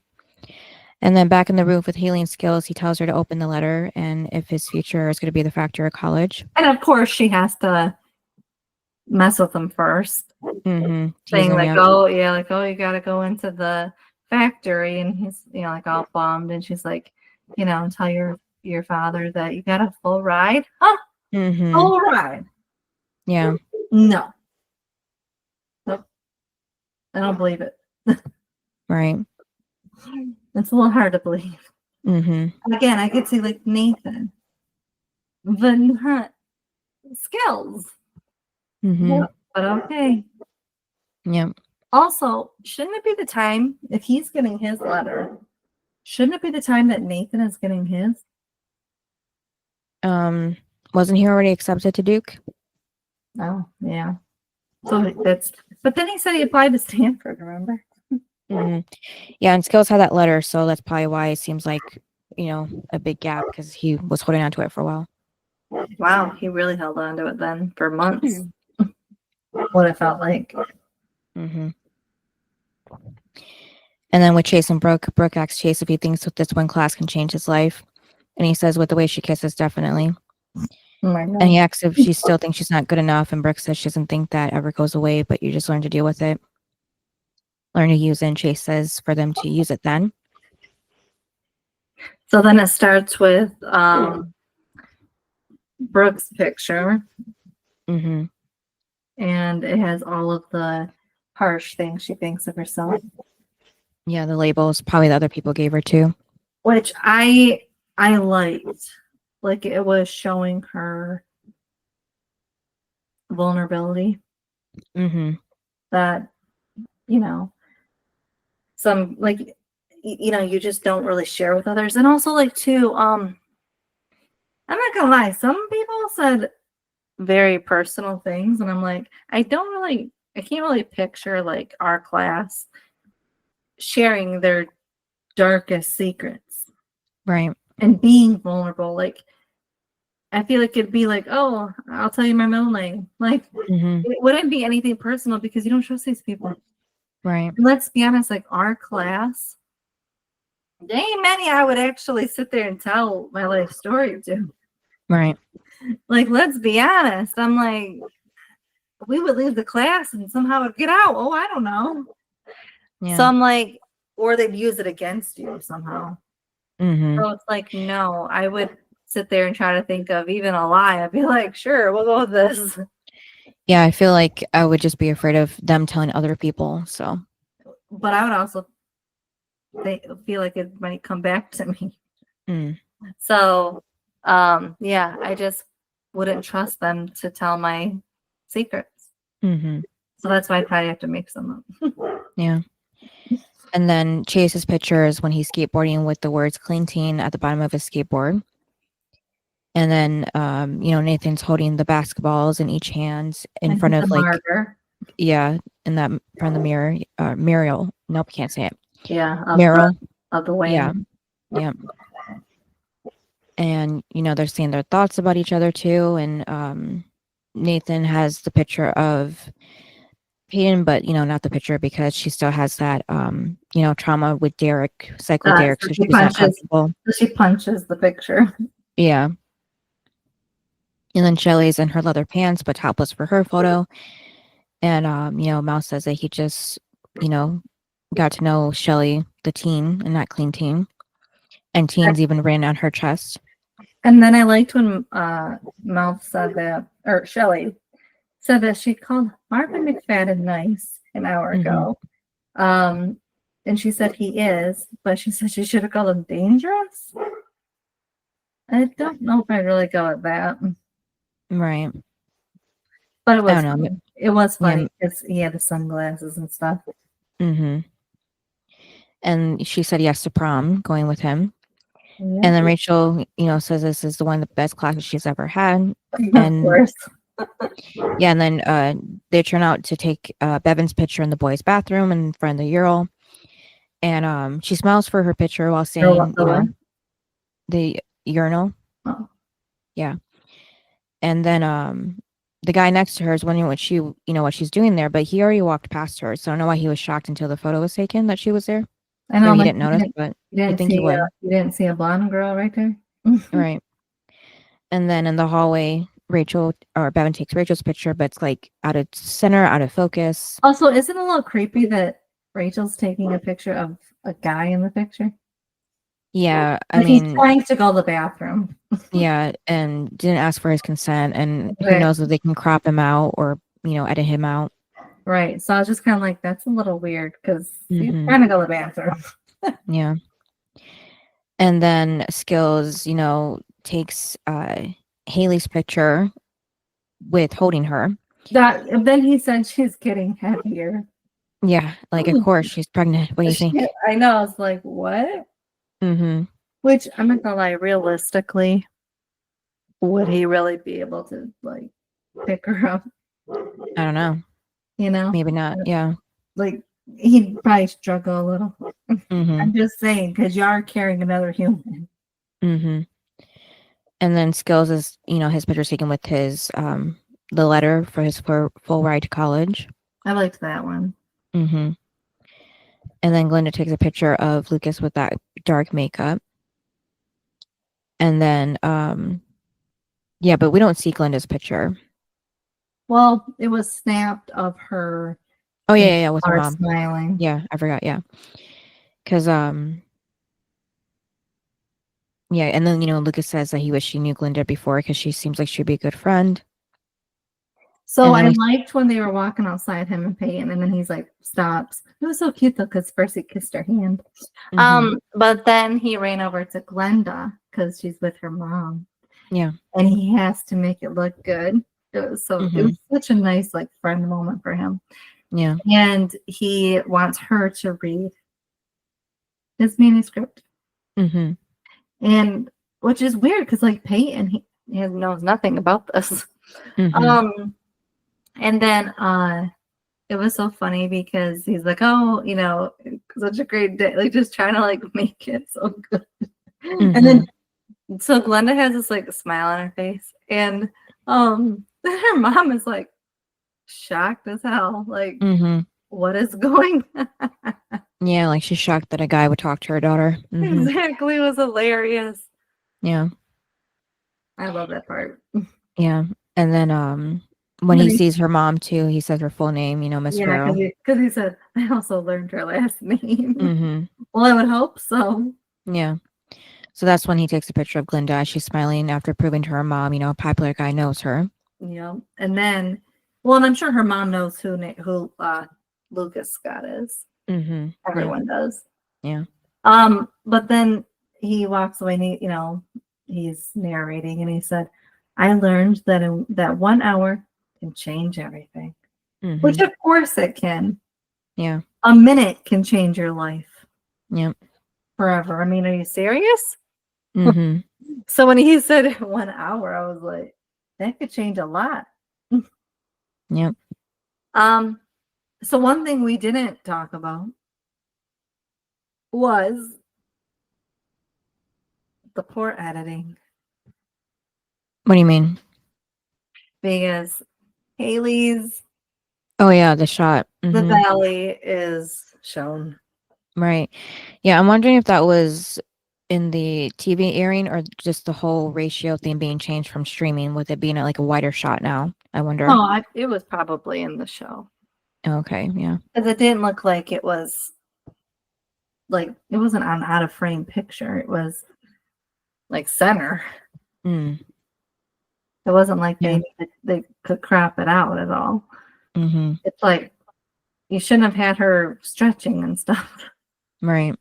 Speaker 4: And then back in the room with Haley and Skills, he tells her to open the letter and if his future is going to be the factory or college.
Speaker 3: And of course, she has to mess with him first.
Speaker 4: Mm-hmm.
Speaker 3: Saying like, oh, you got to go into the factory. And he's, like all bummed. And she's like, tell your father that you got a full ride. Huh?
Speaker 4: Mm-hmm.
Speaker 3: Full ride.
Speaker 4: Yeah.
Speaker 3: No. Nope. I don't believe it.
Speaker 4: Right.
Speaker 3: It's a little hard to believe.
Speaker 4: Mm-hmm.
Speaker 3: Again, I could see like Nathan, but not Skills.
Speaker 4: Mm-hmm.
Speaker 3: Yeah, but okay.
Speaker 4: Yep.
Speaker 3: Also, shouldn't it be the time, if he's getting his letter, shouldn't it be the time that Nathan is getting his?
Speaker 4: Wasn't he already accepted to Duke?
Speaker 3: Oh, yeah. So but then he said he applied to Stanford, remember?
Speaker 4: Mm-hmm. Yeah, and Skills had that letter, so that's probably why it seems like, a big gap, because he was holding on to it for a while.
Speaker 3: Wow, he really held on to it then for months. What it felt like.
Speaker 4: Mm-hmm. And then with Chase and Brooke asks Chase if he thinks that this one class can change his life. And he says with the way she kisses, definitely.
Speaker 3: Oh my God.
Speaker 4: And he asks if she still thinks she's not good enough. And Brooke says she doesn't think that ever goes away, but you just learn to deal with it. Learn to use it. And Chase says for them to use it then.
Speaker 3: So then it starts with Brooke's picture.
Speaker 4: Mm-hmm.
Speaker 3: And it has all of the harsh things she thinks of herself.
Speaker 4: Yeah, the labels probably the other people gave her too.
Speaker 3: Which I liked. Like it was showing her vulnerability.
Speaker 4: Mm-hmm.
Speaker 3: That, some like you just don't really share with others. And also like too, I'm not gonna lie, some people said very personal things, and I'm like, I can't really picture like our class sharing their darkest secrets.
Speaker 4: Right.
Speaker 3: And being vulnerable. Like, I feel like it'd be like, oh, I'll tell you my middle name. Like, It wouldn't be anything personal because you don't trust these people.
Speaker 4: Right.
Speaker 3: And let's be honest, like our class, there ain't many I would actually sit there and tell my life story to.
Speaker 4: Right.
Speaker 3: Like, let's be honest. I'm like, we would leave the class and somehow it'd get out. Oh, I don't know. Yeah. So I'm like, or they'd use it against you somehow.
Speaker 4: Mm-hmm.
Speaker 3: So it's like, no, I would sit there and try to think of even a lie. I'd be like, sure, we'll go with this.
Speaker 4: Yeah, I feel like I would just be afraid of them telling other people. So,
Speaker 3: but I would also feel like it might come back to me.
Speaker 4: Mm.
Speaker 3: So, yeah, I just wouldn't trust them to tell my secrets.
Speaker 4: Mm-hmm.
Speaker 3: So that's why I probably have to make some up.
Speaker 4: Yeah. And then Chase's picture is when he's skateboarding with the words clean teen at the bottom of his skateboard. And then, Nathan's holding the basketballs in each hand in front of like,
Speaker 3: marker.
Speaker 4: Yeah, in that front of the mirror, Muriel. Nope, can't say it.
Speaker 3: Yeah.
Speaker 4: Meryl.
Speaker 3: Of the way.
Speaker 4: Yeah. Yeah. And, they're saying their thoughts about each other too. And Nathan has the picture of Peyton, but, not the picture because she still has that, trauma with Derek, Derek. So she's not comfortable.
Speaker 3: She punches the picture.
Speaker 4: Yeah. And then Shelly's in her leather pants, but topless for her photo. And, Mouse says that he just, got to know Shelly, the teen, and not clean teen. And teens even ran on her chest.
Speaker 3: And then I liked when Mouse said that, or Shelly said that she called Marvin McFadden nice an hour ago. And she said he is, but she said she should have called him dangerous. I don't know if I really go with that.
Speaker 4: Right.
Speaker 3: But it was funny. It was funny because he had the sunglasses and stuff.
Speaker 4: Mm-hmm. And she said yes to prom, going with him. Yeah. And then Rachel, says this is one of the best classes she's ever had. And,
Speaker 3: of course.
Speaker 4: Yeah, and then they turn out to take Bevan's picture in the boys' bathroom in front of the urinal. And she smiles for her picture while saying, the urinal.
Speaker 3: Oh.
Speaker 4: Yeah. And then the guy next to her is wondering what what she's doing there, but he already walked past her, so I don't know why he was shocked until the photo was taken that she was there.
Speaker 3: I know,
Speaker 4: Or he
Speaker 3: like
Speaker 4: didn't notice, but you think he would.
Speaker 3: you didn't see a blonde girl right there.
Speaker 4: Right. And then in the hallway, Bevan takes Rachel's picture, but it's like out of center, out of focus.
Speaker 3: Also, isn't it a little creepy that Rachel's taking a picture of a guy in the picture?
Speaker 4: Yeah, I
Speaker 3: Like he's
Speaker 4: mean,
Speaker 3: trying to go to the bathroom.
Speaker 4: yeah, and didn't ask for his consent, and who
Speaker 3: Right.
Speaker 4: knows if they can crop him out or edit him out.
Speaker 3: Right. So I was just kind of like, that's a little weird because he's
Speaker 4: Mhm.
Speaker 3: trying to go to the bathroom.
Speaker 4: Yeah. And then Skills, takes Haley's picture with holding her.
Speaker 3: Then he said she's getting heavier.
Speaker 4: Yeah, like of course she's pregnant. What do you think?
Speaker 3: I know. I was like, what?
Speaker 4: Mm-hmm.
Speaker 3: Which I'm not gonna lie, realistically, would he really be able to like pick her up?
Speaker 4: I don't know.
Speaker 3: You know?
Speaker 4: Maybe not. Yeah.
Speaker 3: Like he'd probably struggle a little.
Speaker 4: Mm-hmm.
Speaker 3: I'm just saying, because you are carrying another human.
Speaker 4: Mm-hmm. And then Skills is, his picture's taken with his the letter for his full ride to college.
Speaker 3: I liked that one.
Speaker 4: Mm-hmm. And then Glenda takes a picture of Lucas with that dark makeup. And then yeah, but we don't see Glenda's picture.
Speaker 3: Well, it was snapped of her.
Speaker 4: Oh yeah, with her mom
Speaker 3: smiling.
Speaker 4: Yeah, I forgot. Yeah, because yeah, and then Lucas says that he wished he knew Glinda before because she seems like she'd be a good friend.
Speaker 3: So I liked when they were walking outside, him and Peyton, and then he's like stops. It was so cute though, because first he kissed her hand.
Speaker 4: Mm-hmm.
Speaker 3: But then he ran over to Glenda because she's with her mom.
Speaker 4: Yeah.
Speaker 3: And he has to make it look good. It was such a nice like friend moment for him.
Speaker 4: Yeah.
Speaker 3: And he wants her to read his manuscript.
Speaker 4: Mm-hmm.
Speaker 3: And which is weird because like Peyton, he knows nothing about this.
Speaker 4: Mm-hmm.
Speaker 3: And then it was so funny because he's like, oh, such a great day, like just trying to like make it so good.
Speaker 4: Mm-hmm.
Speaker 3: And then so Glenda has this like smile on her face, and her mom is like shocked as hell, like what is going on?
Speaker 4: Yeah, like she's shocked that a guy would talk to her daughter. Mm-hmm.
Speaker 3: Exactly, it was hilarious.
Speaker 4: Yeah,
Speaker 3: I love that part.
Speaker 4: Yeah, and then when he sees her mom too, he says her full name, Miss Farrell.
Speaker 3: Because he said, I also learned her last name.
Speaker 4: Mm-hmm.
Speaker 3: Well, I would hope so.
Speaker 4: Yeah. So that's when he takes a picture of Glinda as she's smiling after proving to her mom, a popular guy knows her.
Speaker 3: Yeah. And then, and I'm sure her mom knows who Lucas Scott is.
Speaker 4: Mm-hmm.
Speaker 3: Everyone does.
Speaker 4: Yeah.
Speaker 3: But then he walks away and he's narrating and he said, I learned that in that 1 hour can change everything. Mm-hmm. Which of course it can.
Speaker 4: Yeah.
Speaker 3: A minute can change your life.
Speaker 4: Yep.
Speaker 3: Forever. I mean, are you serious?
Speaker 4: Mm-hmm.
Speaker 3: So when he said 1 hour, I was like, that could change a lot.
Speaker 4: Yep.
Speaker 3: So one thing we didn't talk about was the poor editing.
Speaker 4: What do you mean?
Speaker 3: Because Haley's
Speaker 4: the shot.
Speaker 3: Mm-hmm. The valley is shown.
Speaker 4: Right. Yeah, I'm wondering if that was in the TV airing or just the whole ratio thing being changed from streaming with it being like a wider shot now. I wonder.
Speaker 3: Oh, it was probably in the show.
Speaker 4: Okay, yeah.
Speaker 3: Because it didn't look like it was like it wasn't an out of frame picture. It was like center.
Speaker 4: Mm.
Speaker 3: It wasn't like they could crop it out at all.
Speaker 4: Mm-hmm.
Speaker 3: It's like you shouldn't have had her stretching and stuff.
Speaker 4: Right.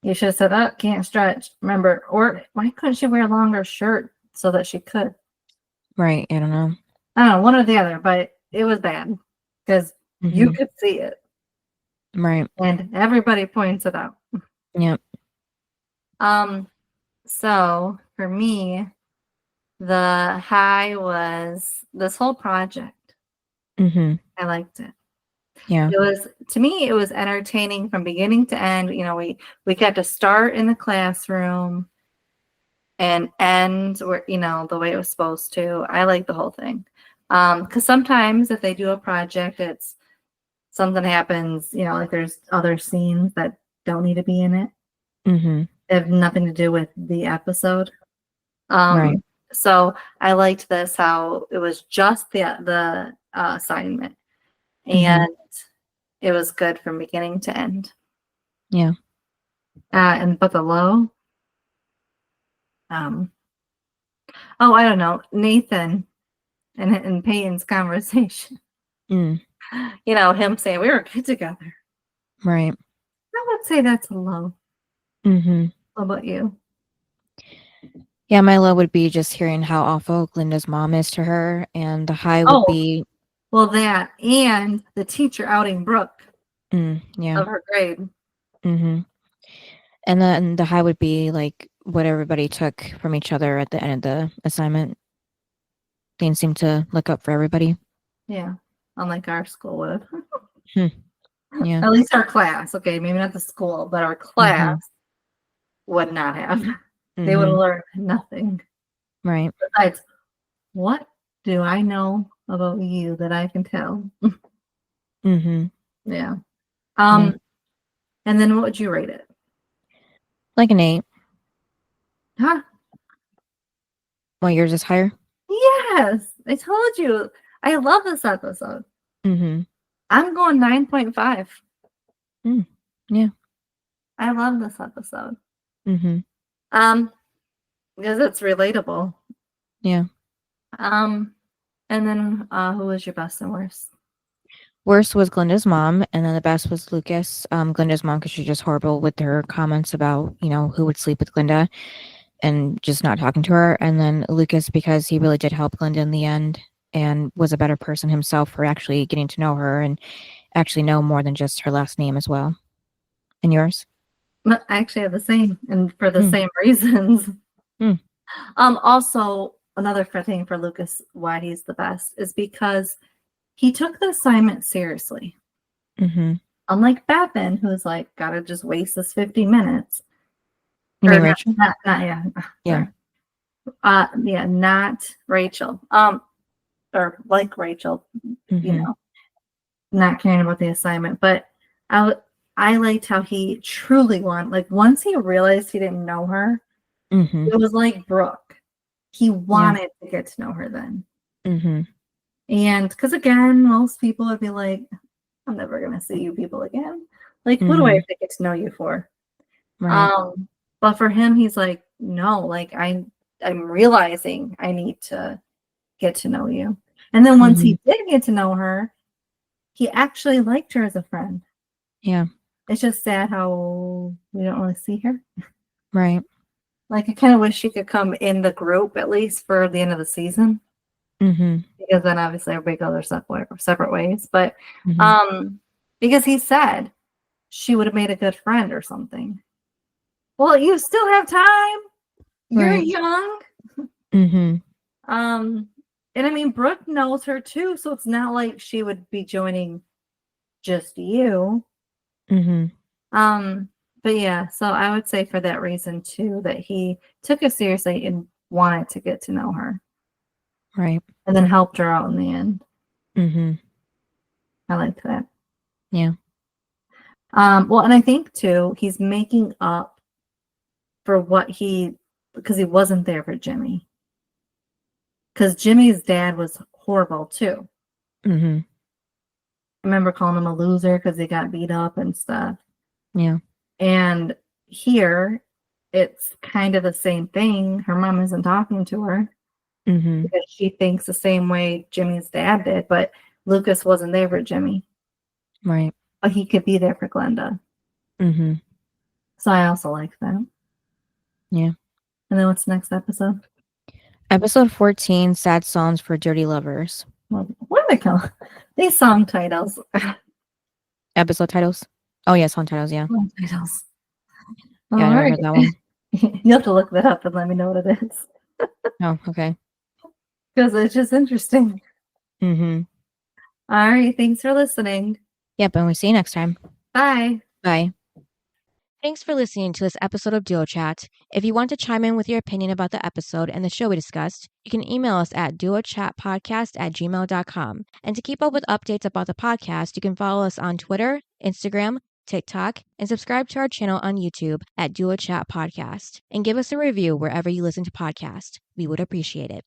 Speaker 3: You should have said, "Oh, can't stretch." Remember, or why couldn't she wear a longer shirt so that she could?
Speaker 4: Right. I don't know.
Speaker 3: One or the other, but it was bad because you could see it.
Speaker 4: Right.
Speaker 3: And everybody points it out.
Speaker 4: Yep.
Speaker 3: So for me, the high was this whole project.
Speaker 4: Mm-hmm.
Speaker 3: I liked it.
Speaker 4: Yeah.
Speaker 3: It was, to me, it was entertaining from beginning to end. We got to start in the classroom and end where, the way it was supposed to. I like the whole thing. Because sometimes if they do a project, it's something happens, like there's other scenes that don't need to be in it.
Speaker 4: Mm-hmm.
Speaker 3: They have nothing to do with the episode.
Speaker 4: Right.
Speaker 3: So I liked this, how it was just the assignment, and it was good from beginning to end.
Speaker 4: Yeah.
Speaker 3: But the low, I don't know, Nathan and Peyton's conversation.
Speaker 4: Mm.
Speaker 3: Him saying we were good together.
Speaker 4: Right.
Speaker 3: I would say that's a low.
Speaker 4: Mm-hmm.
Speaker 3: What about you?
Speaker 4: Yeah, my low would be just hearing how awful Glinda's mom is to her, and the high would be
Speaker 3: well, that and the teacher outing Brooke
Speaker 4: yeah.
Speaker 3: of her grade.
Speaker 4: Mm-hmm. And then the high would be like what everybody took from each other at the end of the assignment. They seem to look up for everybody.
Speaker 3: Yeah, unlike our school would.
Speaker 4: Yeah.
Speaker 3: At least our class. Okay, maybe not the school, but our class would not have. They would have learned nothing.
Speaker 4: Right.
Speaker 3: Besides, what do I know about you that I can tell?
Speaker 4: Mm-hmm.
Speaker 3: Yeah.
Speaker 4: Yeah.
Speaker 3: And then what would you rate it?
Speaker 4: Like an 8.
Speaker 3: Huh?
Speaker 4: Well, yours is higher?
Speaker 3: Yes. I told you. I love this episode.
Speaker 4: Mm-hmm.
Speaker 3: I'm going 9.5.
Speaker 4: Yeah.
Speaker 3: I love this episode.
Speaker 4: Mm-hmm.
Speaker 3: Because it's relatable.
Speaker 4: Yeah.
Speaker 3: And then who was your best and worst?
Speaker 4: Worst was Glinda's mom, and then the best was Lucas. Glinda's mom, because she's just horrible with her comments about, who would sleep with Glinda and just not talking to her. And then Lucas, because he really did help Glinda in the end and was a better person himself for actually getting to know her and actually know more than just her last name as well. And yours?
Speaker 3: I actually have the same, and for the same reasons. Also, another thing for Lucas, why he's the best, is because he took the assignment seriously. Unlike Bevan, who's like, gotta just waste this 50 minutes.
Speaker 4: You mean Rachel?
Speaker 3: Not yeah.
Speaker 4: Yeah.
Speaker 3: Yeah, not Rachel. Or like Rachel, not caring about the assignment. But I liked how he truly wanted, like once he realized he didn't know her, it was like Brooke. He wanted to get to know her then. And because again, most people would be like, I'm never gonna see you people again. Like, what do I have to get to know you for?
Speaker 4: Right.
Speaker 3: But for him, he's like, no, like I'm realizing I need to get to know you. And then once he did get to know her, he actually liked her as a friend.
Speaker 4: Yeah.
Speaker 3: It's just sad how we don't really see her.
Speaker 4: Right.
Speaker 3: Like, I kind of wish she could come in the group at least for the end of the season. Because then obviously everybody goes their separate ways. But because he said she would have made a good friend or something. Well, you still have time. You're young. And I mean, Brooke knows her too, so it's not like she would be joining just you. But yeah, so I would say for that reason too, that he took it seriously and wanted to get to know her.
Speaker 4: Right.
Speaker 3: And then helped her out in the end. I like that.
Speaker 4: Yeah.
Speaker 3: Well, and I think too, he's making up for because he wasn't there for Jimmy. Because Jimmy's dad was horrible too. I remember calling him a loser because he got beat up and stuff.
Speaker 4: Yeah.
Speaker 3: And here, it's kind of the same thing. Her mom isn't talking to her because she thinks the same way Jimmy's dad did, but Lucas wasn't there for Jimmy.
Speaker 4: Right.
Speaker 3: But he could be there for Glenda. So I also like that.
Speaker 4: Yeah.
Speaker 3: And then what's the next episode?
Speaker 4: Episode 14, Sad Songs for Dirty Lovers.
Speaker 3: Well, what are they called? These song titles.
Speaker 4: Episode titles? Oh, yeah, song titles, yeah.
Speaker 3: Song titles.
Speaker 4: Yeah, I never heard that one.
Speaker 3: You have to look that up and let me know what it is.
Speaker 4: Oh, okay.
Speaker 3: Because it's just interesting. All right. Thanks for listening.
Speaker 4: Yep, and we'll see you next time.
Speaker 3: Bye.
Speaker 4: Bye. Thanks for listening to this episode of Duo Chat. If you want to chime in with your opinion about the episode and the show we discussed, you can email us at duochatpodcast@gmail.com. And to keep up with updates about the podcast, you can follow us on Twitter, Instagram, TikTok, and subscribe to our channel on YouTube at Duo Chat Podcast. And give us a review wherever you listen to podcasts. We would appreciate it.